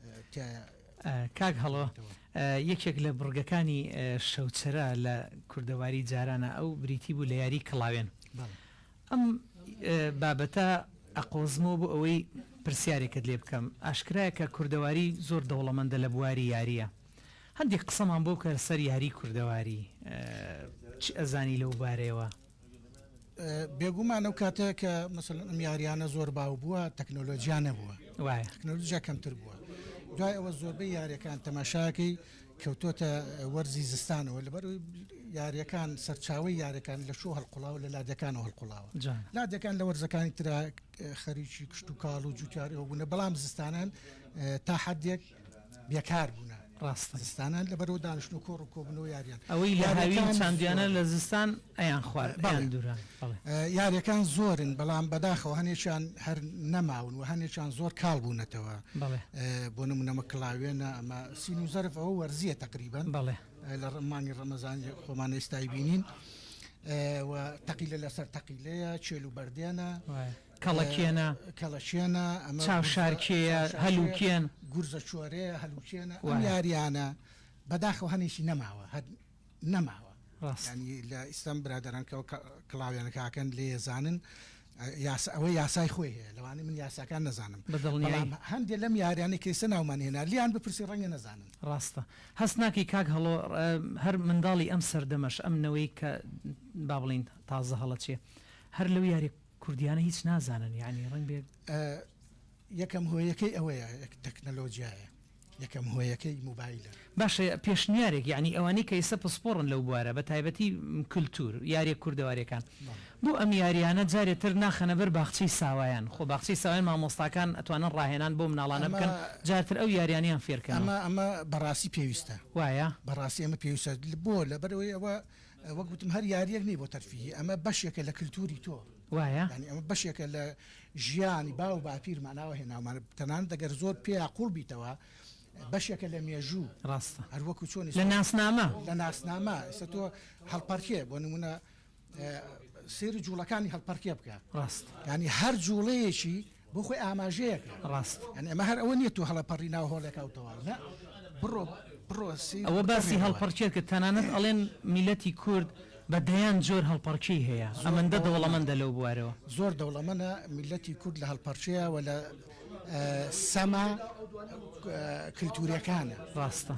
کاک هەڵۆ یەکێک لە بڕگەکانی شەوچەرە لە کوردەواری جارانە ئەو بریتی بوو لە یاری کڵاوێن ئەم بابەتە ئەقۆزمەوە بۆ ئەوەی پرسیارێکت لێ بکەم ئاشکرایە کە کوردەواری زۆر دەوڵەمەندە لە بواری یاریە هەندێک قسەمان بۆ کە سەر یاری کوردەواری چ ئەزانی لەو بارەیەوە بێگومان ئەو کاتە کە مثلەن ئەم یاریانە زۆر باو بووە تەکنۆلۆژیا نەبووە وایە تەکنۆلۆژیا کەمتر بووە دوای ئەوە زۆربەی یاریەکان تەماشاکەی کەوتۆتە وەرزی زستانەوە لەبەر یاریەکان سەرچاوی یاریەکان لە شۆ هەڵقوڵاوە لە لادەکانەوە هەڵقوڵاوە لادەکان لە وەرزەکانی ترا خەریکی کشت و کاڵ و جوتیاریەوە بوونە بەڵام زستانان تا حدێک بێکار بوون ڕاستە زستانان لەبەرەوە دانیشتن و کۆڕ و کۆبنەوە یاریان ئەوەی لە هاوین چاندیانە لە زستان ئەیان خوارد دووران یاریەکان زۆرن بەڵام بەداخەوە هەنێکیان هەر نەماون و هەنێکیان زۆر کاڵ بوونەتەوە بۆ نمونەمە کڵاوێنە ئەمە سین و زەرف ئەوە وەرزیە تقریبان لە ڕمانی ڕەمەزانی خۆمان ئێستای بینین و تەقیلە لەسەر تەقیلەیە چێل و بەردێنە کەڵەکێنە ئەمە چاو شارکێیە هەلوکێن گورزە چۆرەیە هەلوکێنە ئەم یاریانە بەداخەوە هەنێکی نەماوە نەماوە ینی لە ئیسلام برادرانکەەوە کڵاوێنە کاکەن لێ زانن ئەوەی یاسای خۆی هەیە لەوانەیە من یاساکان نەزانم هەندێک لەم یاریانە کەیسە ناومان هێنا لیان بپرسی ڕەنگە نەزانن ڕاستە هەست ناکەی کاک هەڵۆ هەر منداڵی ئەم سەردەمەش ئەم نەوەی کە با بڵین تازە هەڵەچێ هەر لەو یاری کوردیانە هیچ نازانن یعنی ڕنگ بێ یەکەم هۆیەکەی ئەوەیە تەکنەلۆژیایە یەکەم هۆیەکەی موبایلە باشە پێشنیارێک یعنی ئەوانەی کە ئێستا پسپۆڕن لەو بوارە بە تایبەتی کولتور یاریە کوردەوارەکان بۆ ئەم یاریانە جارێتتر ناخەنە بەر باخچەی ساوایان خۆ باخچەی ساوایان مامۆستاکان ئەتوانن ڕاهێنان بۆ مناڵانە بکەن جارتر ئەو یاریانیان فێرکەن ئەمە بەڕاستی پێویستە وایە بەڕاستی ئەمە پێویستە بۆ لە بەرەوەی ئەوە وەکوتم هەر یاریەک نی بۆ تەرفیه ئەمە بەشێکە لە کللتوری تۆ وایە ئەمە بەشێکە لە ژیانی با و باپیر ماناوە هێناوانە تەنان دەگەر زۆر پێ عقوڵ بیتەوە بەشێکە لە مێژوو ڕاستە هەروەکو چۆنی لە ناسنامە ئێستا تۆ هەڵپەرکێ بۆ نمونە سێری جوڵەکانی هەڵپەرکێ بکە ڕاست ینی هەر جوڵەیەکی بۆ خۆی ئاماژەیەکە ڕاست ئەمە هەر ئەوە نییە تو هەڵەپەڕی ناو هۆڵێکاوتەوە بڕۆ ئەوە باسی هەڵپەرچێت کە تەنانەت ئەڵێن میلەتی کورد بە دەیان جۆر هەڵپەرچی هەیە ئەمەندە دەوڵەمەندە لەو بوارەوە زۆر دەوڵەمەنە میلەتی کورد لە هەڵپەرچەیە و لە سەما کللتوریەکانە ڕاستە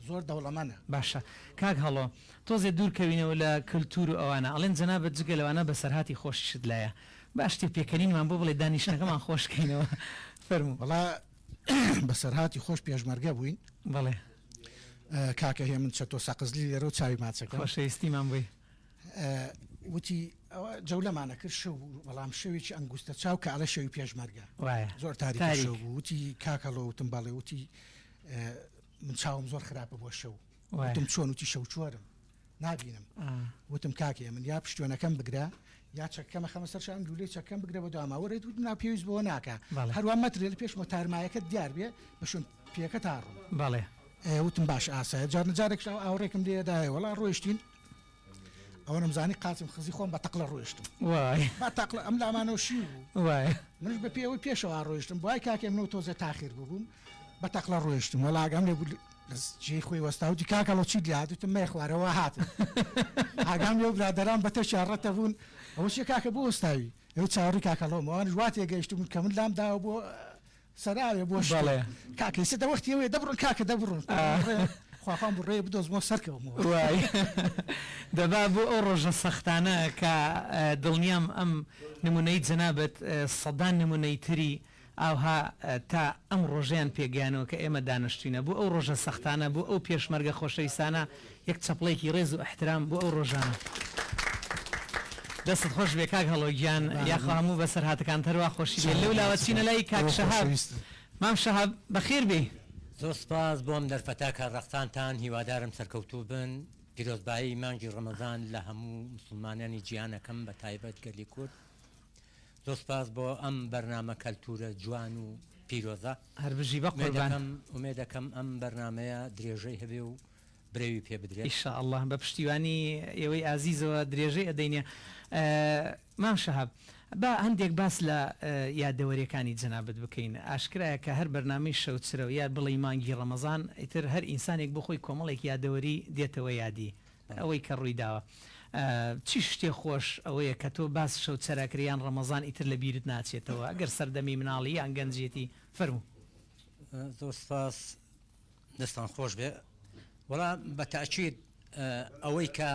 زۆر دەوڵەمەنە باشە کاک هەڵۆ تۆزێ دوورکەوینەوە لە کللتور و ئەوانە ئەڵێن جەنابەت جگە لەوانە بە سەرهاتی خۆشیشت لایە باش تێ پێکەنینمان بۆ بڵێ دانیشتەکەمان خۆشکەینەوە فەرموو وڵا بە سەرهاتی خۆش پێشمەرگە بووین بڵێ کاکە هێ من چەتۆ سەقزلی لێرە و چاوی ماچەکە خۆشەویستیمان بووی وتی جەولەمانە کرد شەو بەڵام شەوێکی ئەنگوستە چاو کە ئەڵە شەوی پێشمەرگە زۆر تاریک بوو وتی کاکەڵۆ وتم بەڵێ وتی من چاوم زۆر خراپە بۆ شەو وتم چۆن وتی شەو چۆرم نبینم وتم کاکێ من یا پشتوێنەکەم بگرە یا چەکەمە خەمەسەرشان دوولێ چەکەم بگرە بە دواماوەڕێت وت ناپێویست بۆ ناکە هەروە مەترێ لە پێش مۆتارمایەکەت دیار بێ بەشون پێەکە تاڕوو بەڵێ وتم باش ئاسایە جارێک ئاوڕێکم لێدایە وڵا ڕۆیشتین ئەوە نمزانی قاچم خزی خۆم بە تەقلە ڕۆیشتم تەقلە ئەم لامانەوەشی بوو منش بە پێەوەی پێشەوە ڕۆیشتم بۆای کاکێم نەوە تۆزە تاخیر بووبووم بە تەقلە ڕۆیشتم وەلاگەم لێ بوو جێ خۆی وەستاوتی کاکەڵۆ چی دیاتوتم مێ خوارەوە هاتم ئاگام لێ برادەران بەتە شارڕەتە بوون ئەوە چی کاکە بۆ وەستاوی ئەو چاوەڕی کاکەڵۆمەوان ژواتێ گەیشتم کە من لام داوە بۆ سەراوێ بۆ کاکەی سێ دەوەختیەوەی دەبڕن کاکە دەبڕن خواخوام بڕێ بدۆزمەوە سەرکەومەوە دەبا بۆ ئەو ڕۆژە سەختانە کە دڵنیام ئەم نمونەی جەنابەت سەدان نمونەی تری ئاوها تا ئەم ڕۆژیان پێگەیانەوە کە ئێمە دانیشتینە بۆ ئەو ڕۆژە سەختانە بۆ ئەو پێشمەرگە خۆشەویستانە یەک چەپڵێکی ڕێز و احترام بۆ ئەو ڕۆژانە دەست خۆش بێ کاک هەڵۆگیان یاخوا هەموو بەسەر هاتەکان تەروا خۆشی بێ لەو لاوەچینە لای کاک شەهاب مام شەهاب بەخێر بێ زۆر سپاس بۆم دەرفەتا کە ڕەختانتان هیوادارم سەرکەوتوو بن پیرۆزبایی مانگی ڕەمەزان لە هەموو مسلمانانی گیانەکەم بە تایبەت گەلی کورد زۆر سپاس بۆ ئەم بەرنامە کەلتورە جوان و پیرۆزە هەر بژی بە قوربان ئومێ دەکەم ئەم بەرنامەیە درێژەی هەبێ و برێوی پێ بدرێت ئینشاءالله بە پشتیوانی ئێوەی ئازیزەوە درێژەی ئەدەینێ مام شەهاب با هەندێک باس لە یادەوەریەکانی جەنابەت بکەین ئاشکرایە کە هەر بەرنامەی شەوچرە و یاد بڵی مانگی ڕەمەزان ئیتر هەر ئینسانێک بخۆی کۆمەڵێک یادەوەری دێتەوە یادی ئەوەی کە ڕووی داوە چی شتێ خۆش ئەوەیە کە تۆ باس شەو چەراکریان ڕەمەزان ئیتر لە بیرت ناچێتەوە ئەگەر سەردەمی مناڵی یان گەنجێتی فەرموو. زۆر سپاس دەستان خۆش بێ. وەڵام بەتاکید ئەوەی کە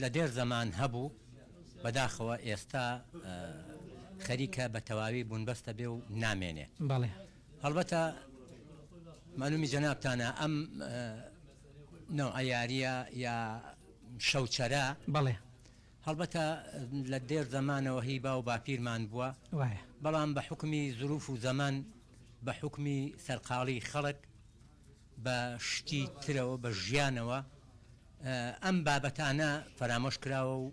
لە دێر زەمان هەبوو بەداخەوە ئێستا خەریکە بە تەواوی بوونبەستە بێ و نامێنێ. بەڵێ هەڵبەتە مەلومی جەنابتانە ئەم نەوعە یاریە یا شەوچەرە بەڵێ هەڵبەتە لە دێر زەمانەوە هی با و باپیرمان بووە، وایە بەڵام بە حکمی زروف و زەمان بە حکمی سەرقاڵی خەڵک بە شتی ترەوە بە ژیانەوە ئەم بابەتانە فەرامۆش کراوە و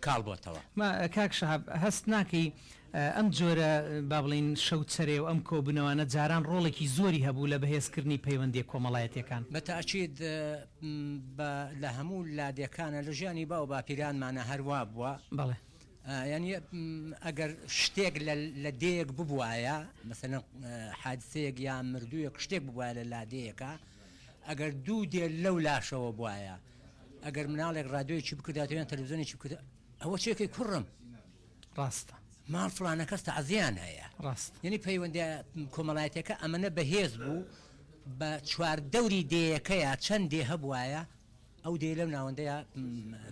کاڵ بۆتەوە. کاک شەهاب هەست ناکەی ئەم جۆرە با بڵین شەوچەرێ و ئەم کۆبنەوەنە جاران ڕۆڵێکی زۆری هەبوو لە بەهێزکردنی پەیوەندی کۆمەڵایەتیەکان. بەتاکید لە هەموو لادیەکانە لە ژیانی با و باپیرانمانە هەروە بووە. بەڵێ ینی ئەگەر شتێک لە دەیەک ببوایە مەسەلەن حادسەیەک یا مردوویەک شتێک ببوایە لە لادەیەکە ئەگەر دوو دێ لەو لاشەوە بواە ئەگەر مناڵێک ڕادیۆیەکی بکرداتویان تەلەڤیزیۆنێکی بکرد ئەوە چێکی کوڕم ڕاستە ماڵ فلانە کەس تەعزیان هەیە. ڕاست یعنی پەیوەندی کۆمەڵایەتەکە ئەمەنە بەهێز بوو بە چوار دەوری دەیەکەیە چەند دێ هەبوایە ئەو دێ لەو ناوەندەیە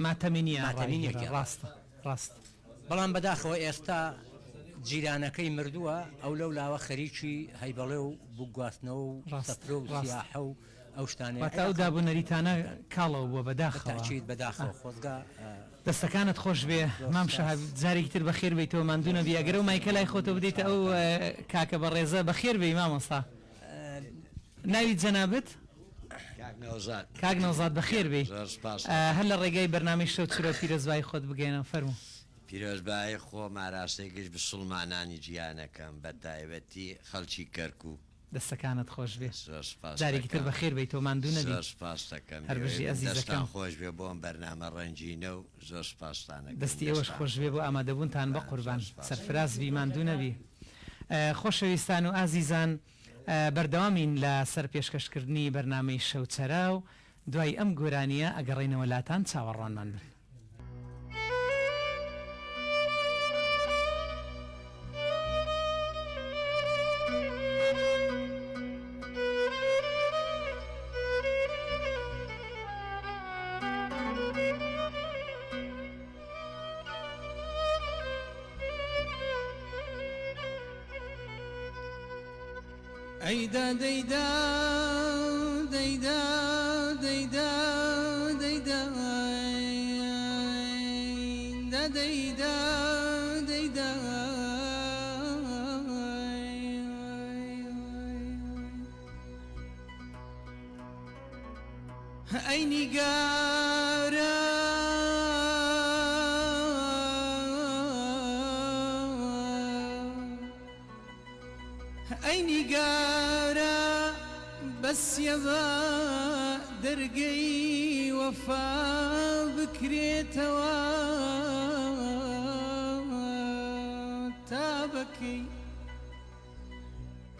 ماتەمینیە. ڕاستە ڕاست. بەڵام بەداخەوە ئێستا جیرانەکەی مردووە ئەو لەو لاوە خەریکی هەیبەڵێ و بگواستنەوە و سەفرە و سیاحە و ئەو شتانەیە ئەو دابوونەریتانە کاڵەوە بووە بەداخەوە بەداخەوە خۆزگا دەستەکانت خۆش بێ مام شەهاب جارێکی تر بەخێر بیتەوە ماندوونە بی ئەگەر و مایکە لای خۆتە بدەیتە ئەو کاکە بە ڕێزە بەخێر بێ مامۆستا ناوی جەنابەت کاک نەوزاد بەخێر بێ هەر لە ڕێگای بەرنامەی شەو چرۆ پیرۆزبای خۆت بگەێنە فەرموو. پیرۆزبایی خۆم ئاراستێکیش بسڵمانانی گیانەکەم بە تایبەتی خەڵکی کەرکوو. دەستەکانت خۆش بێ جارێکی تر بەخێر بیتەوە ماندوونە بی سپاس دەکەم هەربژی ئەزیزەکەم خۆش بێ بۆم بەرنامە ڕەنجینە و زۆر سپاسانە دەستی ئێوەش خۆش بێ بۆ ئامادەبوونتان بە قوربان سەرفراز بی ماندوونە بی. خۆشەویستان و ئازیزان بەردەوامین لە سەر پێشکەشکردنی بەرنامەی شەوچەرا و دوای ئەم گۆرانیە ئەگەڕێنەوە لاتان چاوەڕوانمان بن. أيدا ديدا ديدا ديدا ديدا ديدا ديدا أيني قارا أيني قارا بس يبا درقي وفا بكريتوا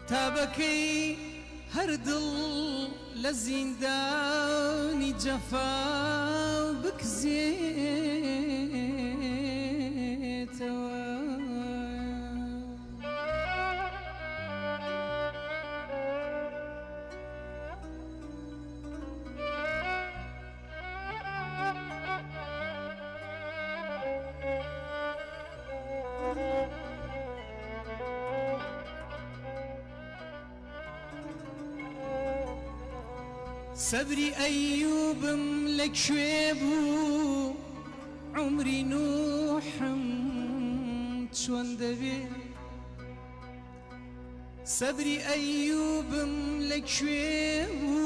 تابكي هردل لزنداني جفا بكزيتوا صبري أيوب ملك شويبو عمري نوح شوان دبي صبري أيوب ملك شويبو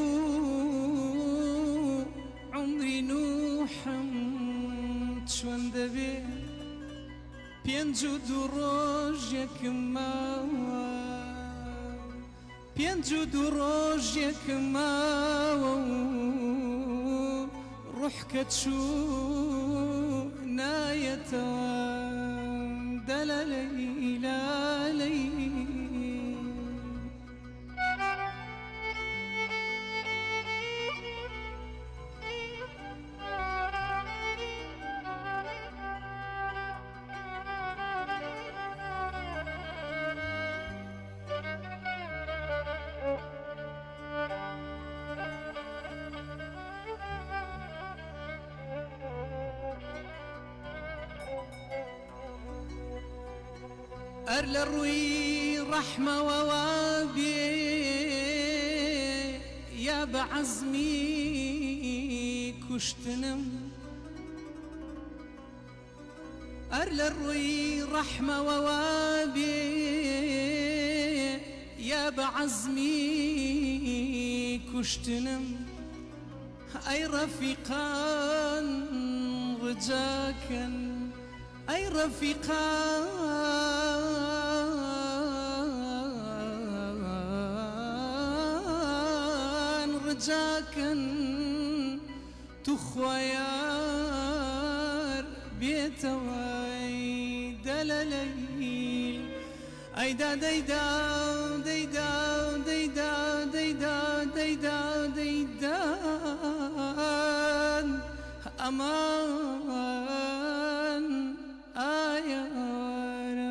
عمري نوح شوان دبي بينجو دروجك ماوا بينجو دروجك ماوا روحك تشو نايتوا دلالي لالي الروي رحمة ووابي يا بعزمي كشتنم الروي رحمة ووابي يا بعزمي كشتنم أي رفيقان رجاكا أي رفيقان رجاكا تخويار بيتواي دلالي أيدا ديدا ديدا ديدا ديدا ديدا ديدا أمان آيانا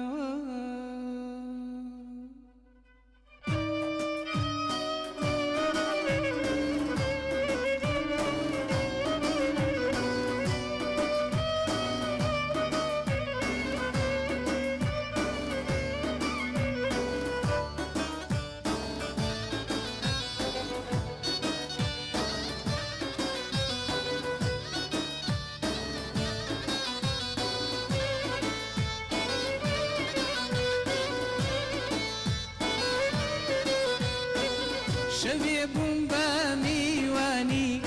شبيبون باميواني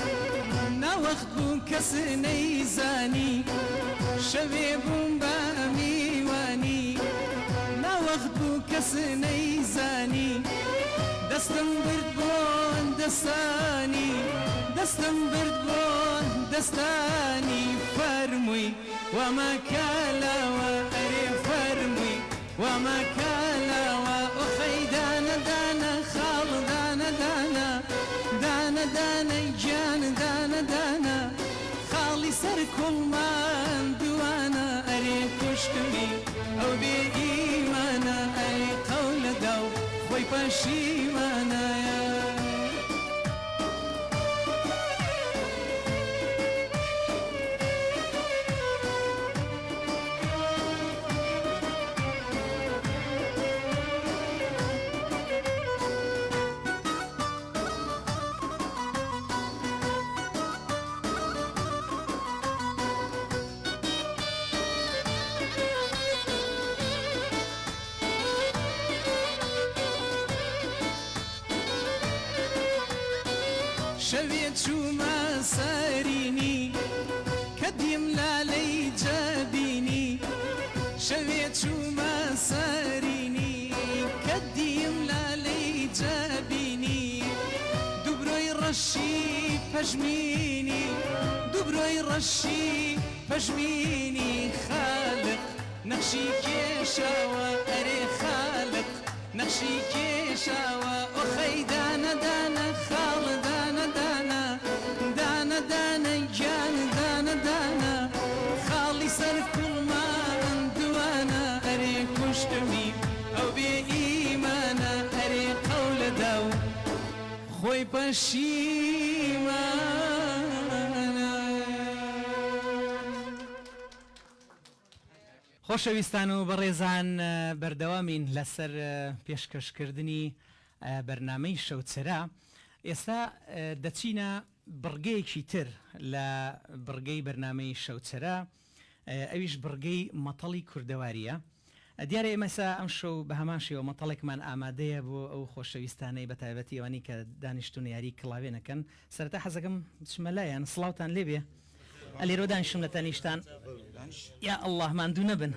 نوخت بون كسني زاني شبيبون باميواني نوخت بون كسني زاني دستم برد بون دستاني دستم برد بون دستاني فرمي وما كالا وأري فرمي وما كالا وأخي دانا دانا خال دانا دانا دانا دانا جان دانا دانا خالي سر كل ما دوانا أري كشتمي أو بإيمانا أري قول دو خوي باشيمانا شويت شو ما ساريني كديم لالي جابيني شويت شو ما ساريني كديم لالي جابيني دبروي رشي فجميني دبروي رشي فجميني خالق نقشي كيشاوى أري خالق نقشي كيشاوى أخي دانا دانا خال دانا دانا دانا دانا جان دانا دانا خالي سر كل ما دوانا أري كشتمي أو بإيمانا أري قول دو خوي بشيمانا خۆشەویستان و بەڕێزان بەردەوامین لەسەر پێشکەشکردنی بەرنامەی شەوچەرا ئێستا دەچینە بڕگەیەکی تر لە بڕگەی بەرنامەی شەوچەرا ئەویش بڕگەی مەتەڵی کوردەواریە دیارە ئێمەسا ئەم شەو بە هەمان شێوە مەتەڵێکمان ئامادەیە بۆ ئەو خۆشەویستانەی بە تایبەتی ئەوانی کە دانیشتون یاری کڵاوێنەکەن سەرەتا حەزەکەم بچمە لایەن سڵاوتان لێبێ ئەلێرۆ دانیشتم لە تەنیشتان یا ئەڵڵاه ماندوو نەبن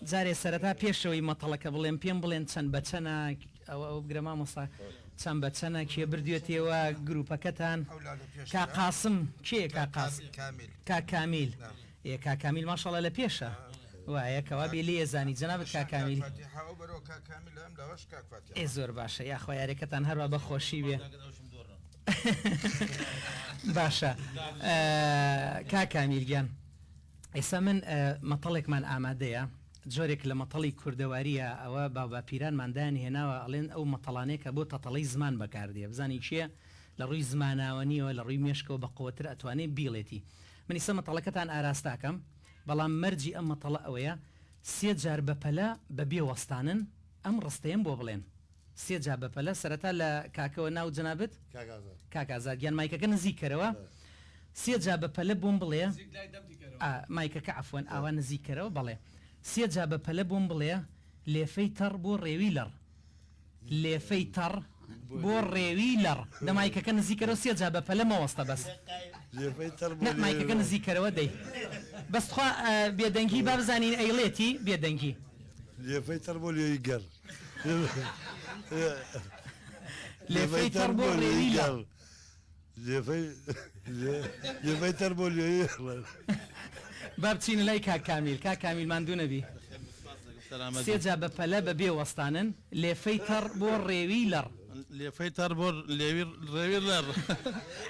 جارێ سەرەتا پێشەوەی مەتەڵەکە بڵێن پێم بڵێن چەند بەچەنە ئەو بگرە مامۆستا چەند بەچەنە کێ بردوێتەوە گروپەکەتان کاقاسم کێ کاکامیل کاکامیل ماشەڵە لە پێشە وایە کەوا بێ لێ زانی جەنابەت کاکامیل زۆر باشە یاخوا یاریەکەتان هەروە بەخۆشی بێ باشە کاکامیلگیان ئێستا من مەتەڵێکمان ئامادەیە جۆرێک لە مەتەڵی کوردەواریە ئەوە باپیرانماندان هێناوە ئەڵێن ئەو مەتەڵانەیە بۆ تەتەڵی زمان بەکاردێ بزانی چییە لە ڕووی زماناوەنیەوە لە ڕووی مێشکەوە بە قوتر ئەتوانێت بیڵێتی من ئێستا مەتەڵەکەتان ئاراستاکەم بەڵام مەرجی ئەم مەتەڵە ئەوەیە سێ جار بەپەلە بە بێوەستانن ئەم ڕستەیەم بۆ بڵێن سێ جار بەپەلە سەرەتا لە کاکەوە ناو جەنابەت کاکازاد گیان مایکەکە نزیکەرەوە سێ جار بەپەلە بۆم بڵێ مایکەکە عفوەن ئاوا نزیکەرەوە بەڵێ سێ جار بەپەلە بۆم بڵێ لێفەی تەڕ بۆ ڕێوی لەڕ لێفەی تەڕ بۆ ڕێوی لەڕ دەمایکەکە نزیکەرەوە سێ جار بەپەلە مەوەستە بەس مایکەکە نزیکەرەوە دەی بەستخوا بێدەنگی با بزانین ئەیڵێتی بێدەنگی لێفەی تەڕ بۆ لێوی گەڕ لێفەی تەڕ بۆ ڕێوی لەڕ لێفەی تەڕ بۆ لێوی با بچینە لای کاکامیل کاکامیل ماندوو نەبی سێ جار بەپەلە بە بێوەستانن لێفەی تەڕ بۆ ڕێوی لەڕ لێفەی تەڕ بۆ ڕێوی لەڕ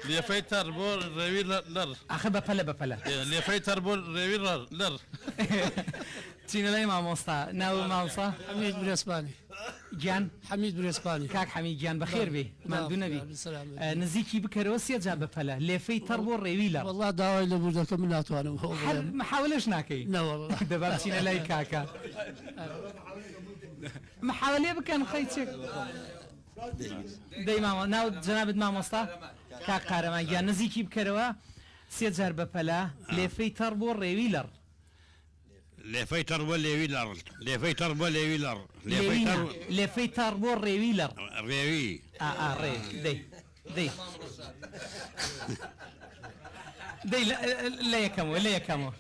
لێفەی تەڕ بۆ ڕێوی لەڕ ئاخە بەپەلە بەپەلە لێفەی تەڕ بۆ ڕێوی لەڕ چینە لای مامۆستا ناو مامۆستا حەمید برێسپانی گیان حەمید برێسپانی کاک حەمید گیان بەخێر بێ ماندوو نەبی نزیکی بکەرەوە سێ جار بەپەلە لێفەی تەڕ بۆ ڕێوی لەڕ والله داوای لە بوردەکە من ناتوانم محاولەش ناکەی دەبا بچینە لای کاکە محاولێ بکەن خەیچێک دەی ماوە ناو جەنابەت مامۆستا کاک قارەمان گیان نزیکی بکەرەوە سێ جار بەپەلە لێفەی تەڕ بۆ ڕێوی لەڕ لێفەی تەڕ بۆ لێوی لەڕ لێفەی تەڕ بۆ لێوی لەڕ لێفەی تەڕ بۆ ڕێوی لەڕ ڕێوی ڕێ دەی دەی دەی لە یەکەمەوە لە یەکەمەوە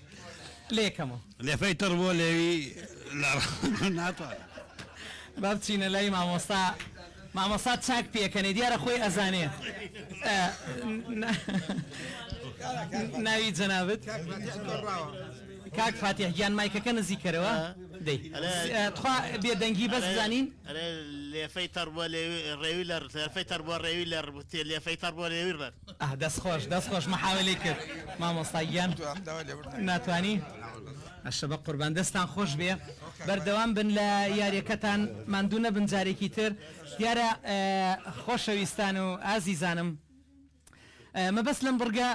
لە یەکەمەوە لێفەی تەڕ بۆ لێوی لەڕ ناتوانێت با بچینە لای مامۆستا مامۆستا چاک پێکەنێ دیارە خۆی ئەزانێ ناوی جەنابەت کاک فاتیح گیان مایکەکە نزیکەرەوە دەی تخوا بێدەنگی بەس زانین لێفەی تەڕ بۆ ڕێوی لەڕ لێفەی تەڕ بۆ ڕێوی لەڕ لێفەی تەڕ بۆ ڕێوی لەڕ دەستخۆش محاولەی کرد مامۆستا گیان ناتوانی ئەشەبە قوربان دەستان خۆش بێ بەردەوام بن لە یاریەکەتان ماندوو نەبن جارێکی تر دیارە خۆشەویستان و ئازیزانم مەبەست لەم بڕگە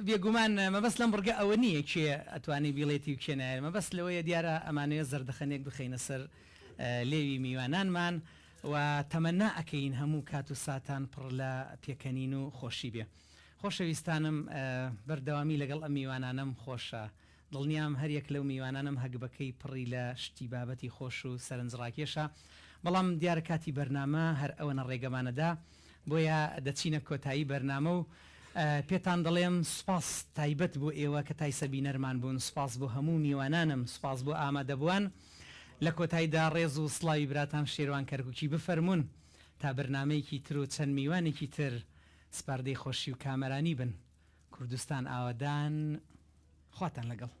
بێگومان مەبەست لەم بڕگە ئەوە نییە کێ ئەتوانی بیڵێتی و کێنایە مەبەست لەوەیە دیارە ئەمانەیە زەردەخەنێک بخەینە سەر لێوی میوانانمان و تەمەنا ئەکەین هەموو کات و ساتان پڕ لە پێکەنین و خۆشی بێ خۆشەویستانم بەردەوامی لەگەڵ ئەم میوانانم خۆشە دڵنیام هەریەک لەو میوانانم هەگبەکەی پڕی لە شتی بابەتی خۆش و سەرنجڕاکێشە بەڵام دیارە کاتی بەرنامە هەر ئەوەنە ڕێگەمانەدا بۆیە دەچینە کۆتایی بەرنامە و پێتان دەڵێم سوپاس تایبەت بۆ ئێوە کە تایسەبینەرمان بوون سوپاس بۆ هەموو میوانانم سوپاس بۆ ئامادەبووان لە کۆتاییدا ڕێز و سڵاوی براتان شێروان کەرکووکی بفەرمونون تا بەرنمەیەکی تر و چەند میوانێکی تر سپاردەی خۆشی و کامەرانی بن کوردستان ئاوادان خواتان لەگەڵ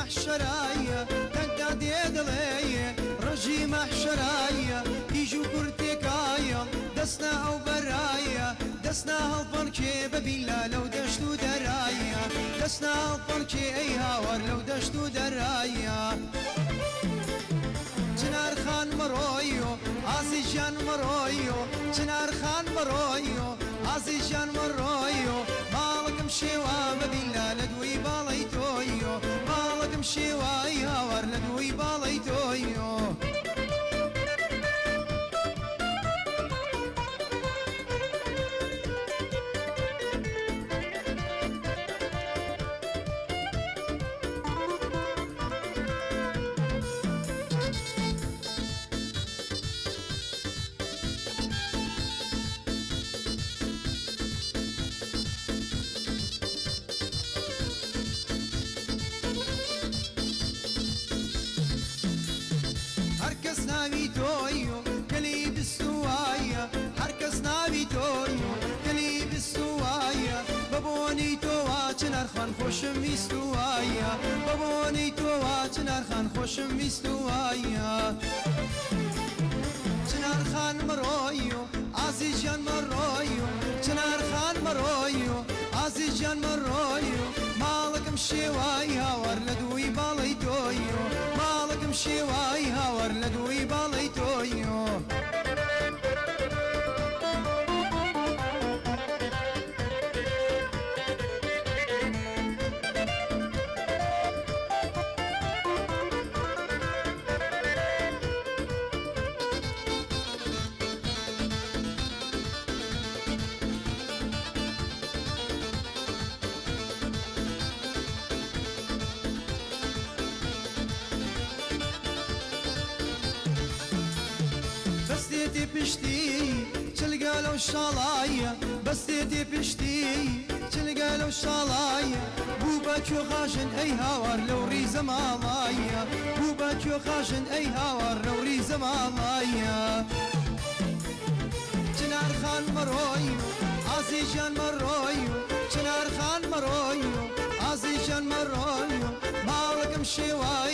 محشرايا تقدا ديدلي رجي محشرايا يجو كرتكايا دسنا او برايا دسنا هالبركي ببيلا لو دشتو درايا دسنا هالبركي اي هاور لو دشتو درايا جنار خان مرويو عزي جان مرويو جنار خان مرويو عزي جان مرويو مالكم شوا ببيلا لدوي باليتويو ناوی تۆیۆ کەلی بستوایە هەرکەس ناوی تۆیۆ کەلی بستوایە بەبۆنی تۆوا چنەرخان خۆشم ویستوایە بەبۆنی تۆوا چنەرخان خۆشم ویستوایە چنارخان مڕۆیۆ ئازی ژیان مەڕۆیۆ چنارخان مەڕۆیۆ ئازی ژیان مەڕۆیۆ ماڵەکەم شێوای هاوار لە دووی باڵی تۆیۆ ماڵەکەم شێوای هاوار لە دووی باڵی تۆیۆ بەستێتی پشتی چلگە لەو شاڵایە بەستێتی پشتی چلگە لەو شاڵایە بوو بە کوێخاشن ئەی هاوار لەو ڕیزە ماڵایە بوو بە کوێخاشن ئەی هاوار لەو ڕیزە ماڵایە چنارخان مەڕۆی ئازی ژیان مەڕۆی چنارخان مەڕۆی ئازی ژیان مەڕۆی ماڵەکەم شێوای